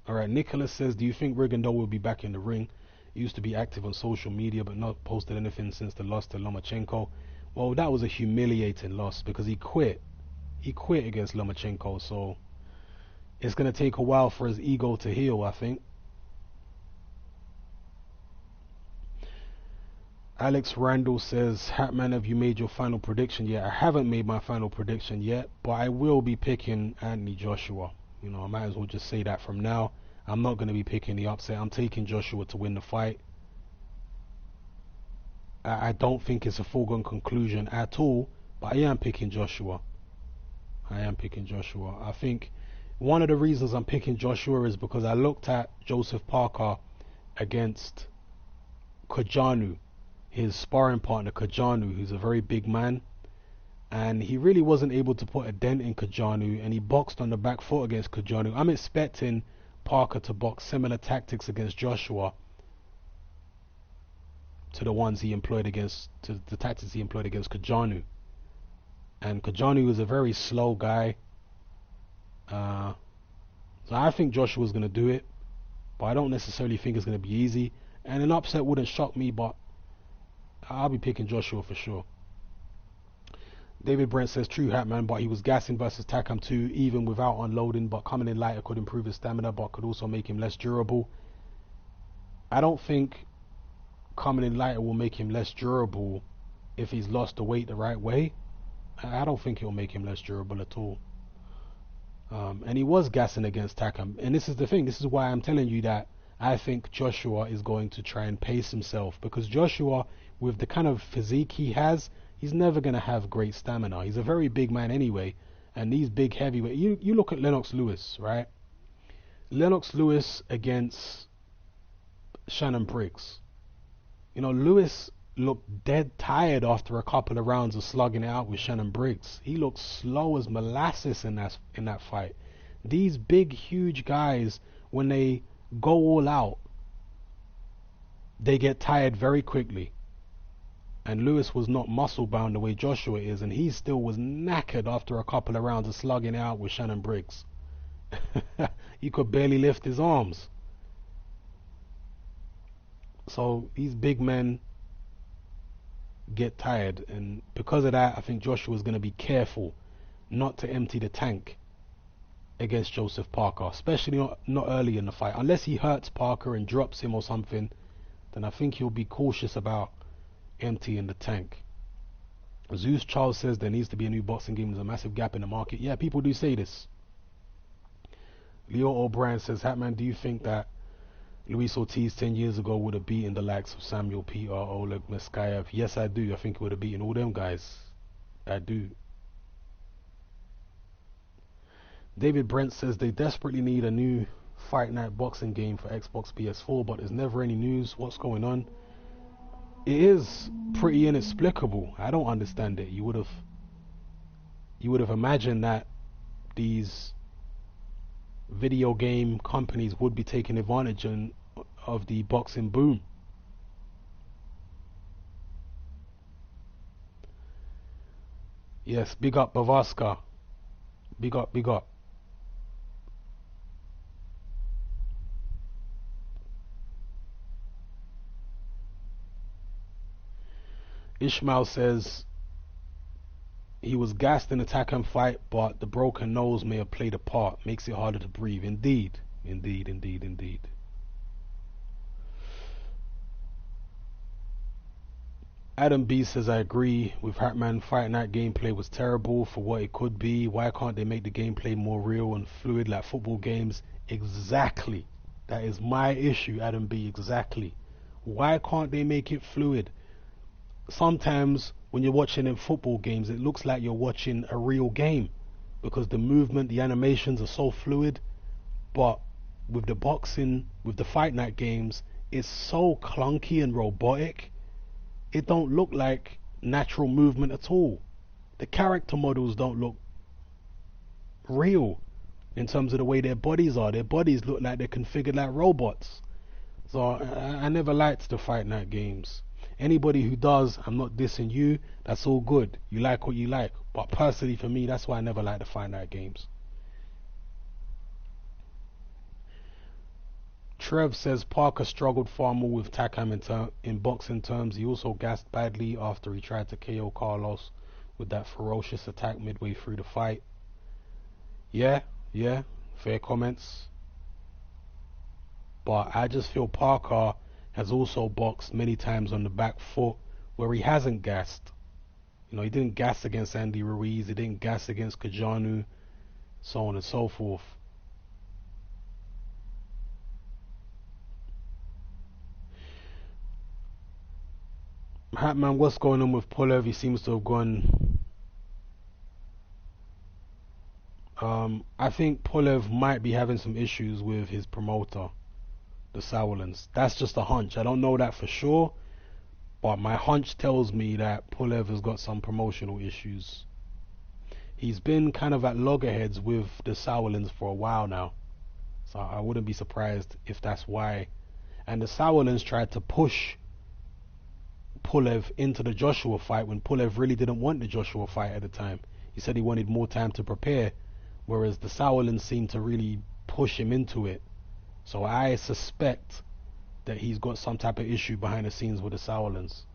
Alright, Nicholas says, do you think Rigondeaux will be back in the ring? He used to be active on social media but not posted anything since the loss to Lomachenko. Well, that was a humiliating loss because he quit. He quit against Lomachenko, so it's going to take a while for his ego to heal, I think. Alex Randall says, Hatman, have you made your final prediction yet? I haven't made my final prediction yet, but I will be picking Anthony Joshua. I might as well just say that from now. I'm not going to be picking the upset. I'm taking Joshua to win the fight. I don't think it's a foregone conclusion at all, but I am picking Joshua. I think one of the reasons I'm picking Joshua is because I looked at Joseph Parker against Kojanu, his sparring partner Kojanu, who's a very big man, and he really wasn't able to put a dent in Kojanu, and he boxed on the back foot against Kojanu. I'm expecting Parker to box similar tactics against Joshua to the ones he employed to the tactics he employed against Kojanu. And Kojanu is a very slow guy, so I think Joshua's going to do it, but I don't necessarily think it's going to be easy, and an upset wouldn't shock me, but I'll be picking Joshua for sure. David Brent says, true Hatman, but he was gassing versus Takam too, even without unloading, but coming in lighter could improve his stamina, but could also make him less durable. I don't think coming in lighter will make him less durable if he's lost the weight the right way. I don't think it'll make him less durable at all. And he was gassing against Takam, and this is the thing, this is why I'm telling you that I think Joshua is going to try and pace himself, because Joshua, with the kind of physique he has, he's never going to have great stamina. He's a very big man anyway, and these big heavyweight, you look at Lennox Lewis, right? Lennox Lewis against Shannon Briggs. Lewis looked dead tired after a couple of rounds of slugging it out with Shannon Briggs. He looked slow as molasses in that fight. These big, huge guys, when they go all out, they get tired very quickly. And Lewis was not muscle bound the way Joshua is, and he still was knackered after a couple of rounds of slugging it out with Shannon Briggs. He could barely lift his arms. So these big men get tired, and because of that, I think Joshua's going to be careful not to empty the tank against Joseph Parker, especially not early in the fight. Unless he hurts Parker and drops him or something, then I think he'll be cautious about emptying the tank. Zeus Charles says there needs to be a new boxing game. There's a massive gap in the market. Yeah, people do say this. Leo O'Brien says, Hatman, do you think that Luis Ortiz 10 years ago would have beaten the likes of Samuel Peter, Oleg Meskayev? Yes, I do. I think he would have beaten all them guys. I do. David Brent says they desperately need a new Fight Night boxing game for Xbox PS4, but there's never any news. What's going on? It is pretty inexplicable. I don't understand it. You would have imagined that these video game companies would be taking advantage of the boxing boom. Yes, big up Bavaska. Big up, big up. Ishmael says he was gassed in the Takam fight, but the broken nose may have played a part. Makes it harder to breathe. Indeed. Indeed, indeed, indeed. Adam B says, I agree with Hatman. Fight Night gameplay was terrible for what it could be. Why can't they make the gameplay more real and fluid like football games? Exactly. That is my issue, Adam B. Exactly. Why can't they make it fluid? Sometimes when you're watching in football games, it looks like you're watching a real game because the movement, the animations are so fluid. But with the boxing, with the Fight Night games, it's so clunky and robotic. It don't look like natural movement at all. The character models don't look real in terms of the way their bodies are. Their bodies look like they're configured like robots. So I never liked the Fight Night games. Anybody who does, I'm not dissing you, that's all good. You like what you like. But personally for me, that's why I never liked the Fight Night games. Trev says Parker struggled far more with Takam in boxing terms. He also gassed badly after he tried to KO Carlos with that ferocious attack midway through the fight. Yeah, fair comments. But I just feel Parker has also boxed many times on the back foot where he hasn't gassed. You know, he didn't gas against Andy Ruiz, he didn't gas against Kajanu, so on and so forth. Hatman, what's going on with Pulev? He seems to have gone. I think Pulev might be having some issues with his promoter, the Sauerlands. That's just a hunch. I don't know that for sure, but my hunch tells me that Pulev has got some promotional issues. He's been kind of at loggerheads with the Sauerlands for a while now, so I wouldn't be surprised if that's why. And the Sauerlands tried to push Pulev into the Joshua fight when Pulev really didn't want the Joshua fight at the time. He said he wanted more time to prepare, whereas the Sauerlands seemed to really push him into it. So I suspect that he's got some type of issue behind the scenes with the Sauerlands.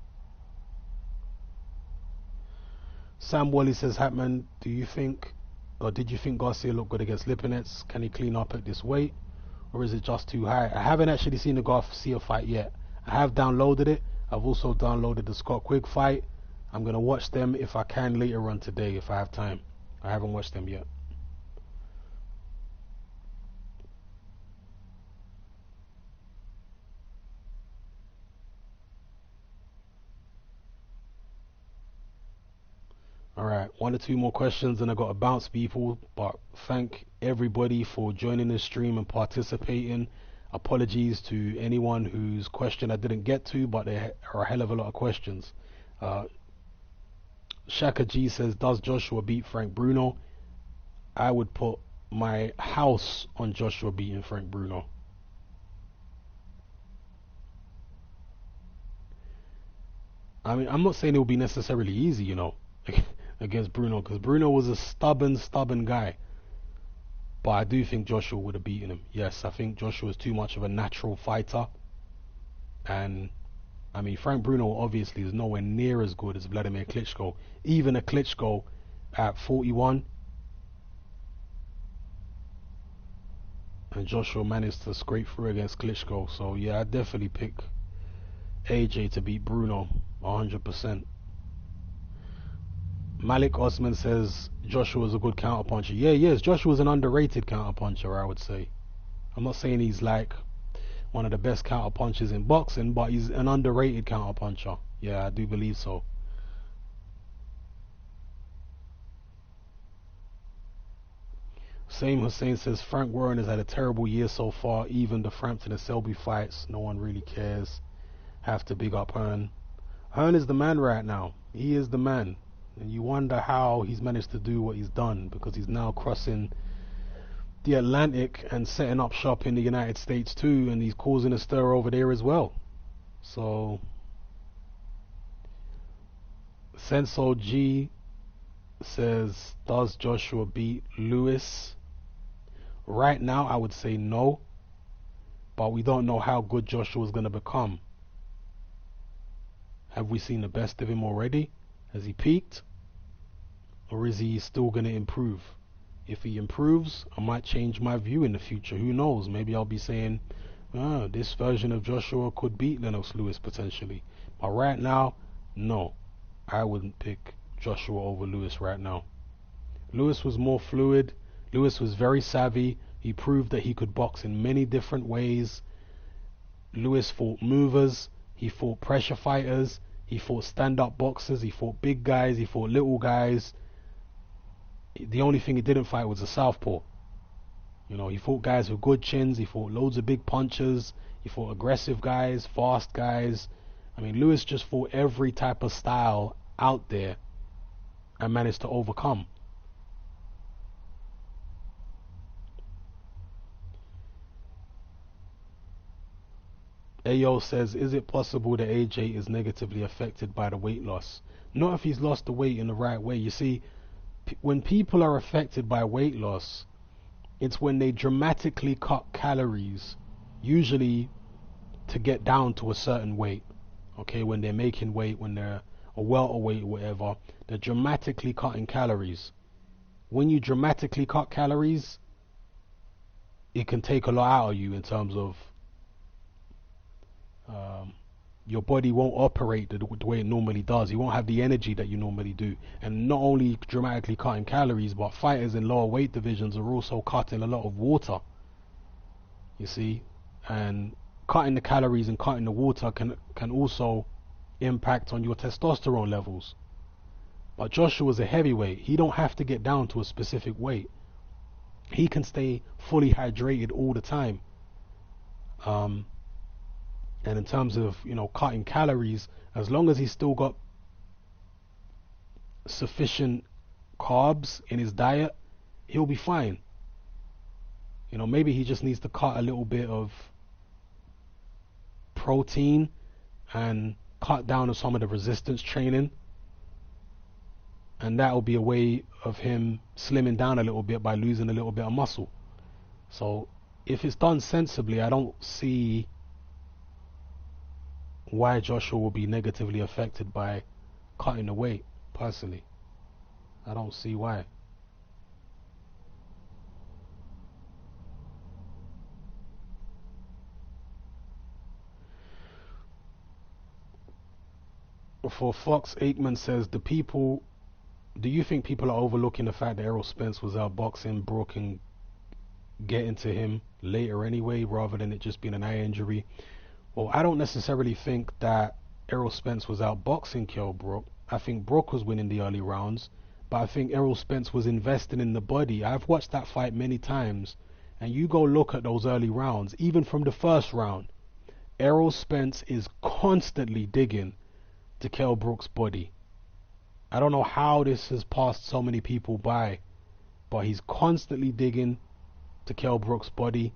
Sam Wally says, Hatman, did you think Garcia looked good against Lipinets? Can he clean up at this weight? Or is it just too high? I haven't actually seen the Garcia fight yet. I have downloaded it. I've also downloaded the Scott Quigg fight. I'm going to watch them if I can later on today if I have time. I haven't watched them yet. Alright, 1 or 2 more questions and I got to bounce, people, but thank everybody for joining this stream and participating. Apologies to anyone whose question I didn't get to, but there are a hell of a lot of questions. Shaka G says, does Joshua beat Frank Bruno? I would put my house on Joshua beating Frank Bruno. I mean, I'm not saying it will be necessarily easy, against Bruno, because Bruno was a stubborn guy. But I do think Joshua would have beaten him. Yes, I think Joshua is too much of a natural fighter. And, I mean, Frank Bruno obviously is nowhere near as good as Vladimir Klitschko. Even a Klitschko at 41. And Joshua managed to scrape through against Klitschko. So, yeah, I'd definitely pick AJ to beat Bruno 100%. Malik Osman says Joshua's a good counterpuncher. Yeah, yes, Joshua's an underrated counterpuncher, I would say. I'm not saying he's like one of the best counterpunchers in boxing, but he's an underrated counterpuncher. Yeah, I do believe so. Same Hussein says Frank Warren has had a terrible year so far. Even the Frampton and Selby fights, no one really cares. Have to big up Hearn. Hearn is the man right now. He is the man. And you wonder how he's managed to do what he's done, because he's now crossing the Atlantic and setting up shop in the United States too, and he's causing a stir over there as well. So Senso G says, does Joshua beat Lewis? Right now I would say no, but we don't know how good Joshua is going to become. Have we seen the best of him already? Has he peaked? Or is he still going to improve? If he improves, I might change my view in the future. Who knows? Maybe I'll be saying, this version of Joshua could beat Lennox Lewis potentially. But right now, no. I wouldn't pick Joshua over Lewis right now. Lewis was more fluid. Lewis was very savvy. He proved that he could box in many different ways. Lewis fought movers. He fought pressure fighters. He fought stand-up boxers. He fought big guys. He fought little guys. The only thing he didn't fight was a southpaw. He fought guys with good chins. He fought loads of big punchers. He fought aggressive guys, fast guys. I mean, Lewis just fought every type of style out there and managed to overcome. Ayo says, is it possible that AJ is negatively affected by the weight loss? Not if he's lost the weight in the right way. You see, when people are affected by weight loss, it's when they dramatically cut calories, usually to get down to a certain weight. Okay, when they're making weight, when they're a welterweight or whatever, they're dramatically cutting calories. When you dramatically cut calories, it can take a lot out of you in terms of your body won't operate the way it normally does. You won't have the energy that you normally do. And not only dramatically cutting calories, but fighters in lower weight divisions are also cutting a lot of water. You see, and cutting the calories and cutting the water can also impact on your testosterone levels. But Joshua's a heavyweight. He don't have to get down to a specific weight. He can stay fully hydrated all the time. And in terms of, cutting calories, as long as he's still got sufficient carbs in his diet, he'll be fine. Maybe he just needs to cut a little bit of protein and cut down on some of the resistance training. And that'll be a way of him slimming down a little bit by losing a little bit of muscle. So if it's done sensibly, I don't see why Joshua will be negatively affected by cutting the weight, personally. I don't see why. For Fox, Aikman says, do you think people are overlooking the fact that Errol Spence was out boxing Brook and getting to him later anyway, rather than it just being an eye injury? Well, I don't necessarily think that Errol Spence was out boxing Kell Brook. I think Brook was winning the early rounds, but I think Errol Spence was investing in the body. I've watched that fight many times, and you go look at those early rounds, even from the first round, Errol Spence is constantly digging to Kell Brook's body. I don't know how this has passed so many people by, but he's constantly digging to Kell Brook's body,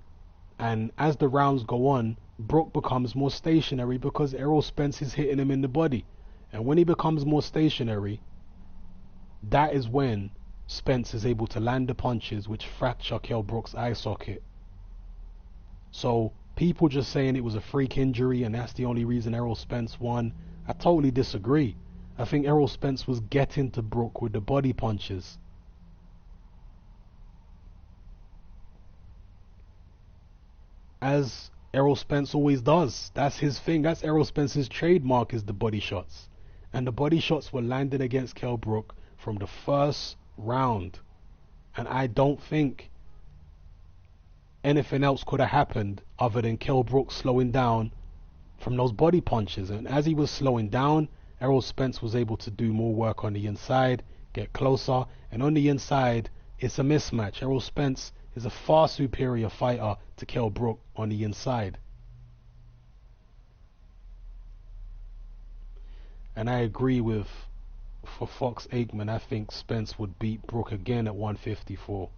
and as the rounds go on, Brook becomes more stationary because Errol Spence is hitting him in the body. And when he becomes more stationary, that is when Spence is able to land the punches which fracture Kell Brook's eye socket. So people just saying it was a freak injury and that's the only reason Errol Spence won, I totally disagree. I think Errol Spence was getting to Brook with the body punches. As Errol Spence always does. That's his thing. That's Errol Spence's trademark, is the body shots. And the body shots were landed against Kell Brook from the first round. And I don't think anything else could have happened other than Kell Brook slowing down from those body punches. And as he was slowing down, Errol Spence was able to do more work on the inside, get closer, and on the inside, it's a mismatch. Errol Spence is a far superior fighter to Kell Brook on the inside. And I agree with, for Fox Aikman, I think Spence would beat Brook again at 154.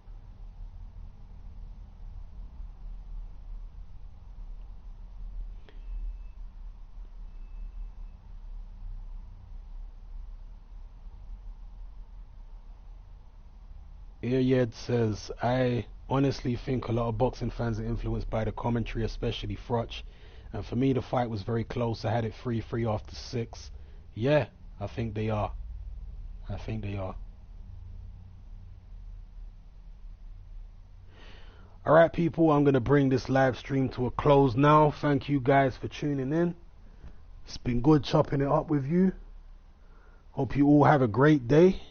Iryed says, I honestly think a lot of boxing fans are influenced by the commentary, especially Frotch. And for me, the fight was very close. I had it 3-3 after 6. Yeah, I think they are. I think they are. Alright, people, I'm going to bring this live stream to a close now. Thank you guys for tuning in. It's been good chopping it up with you. Hope you all have a great day.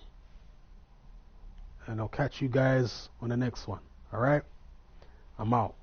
And I'll catch you guys on the next one. Alright? I'm out.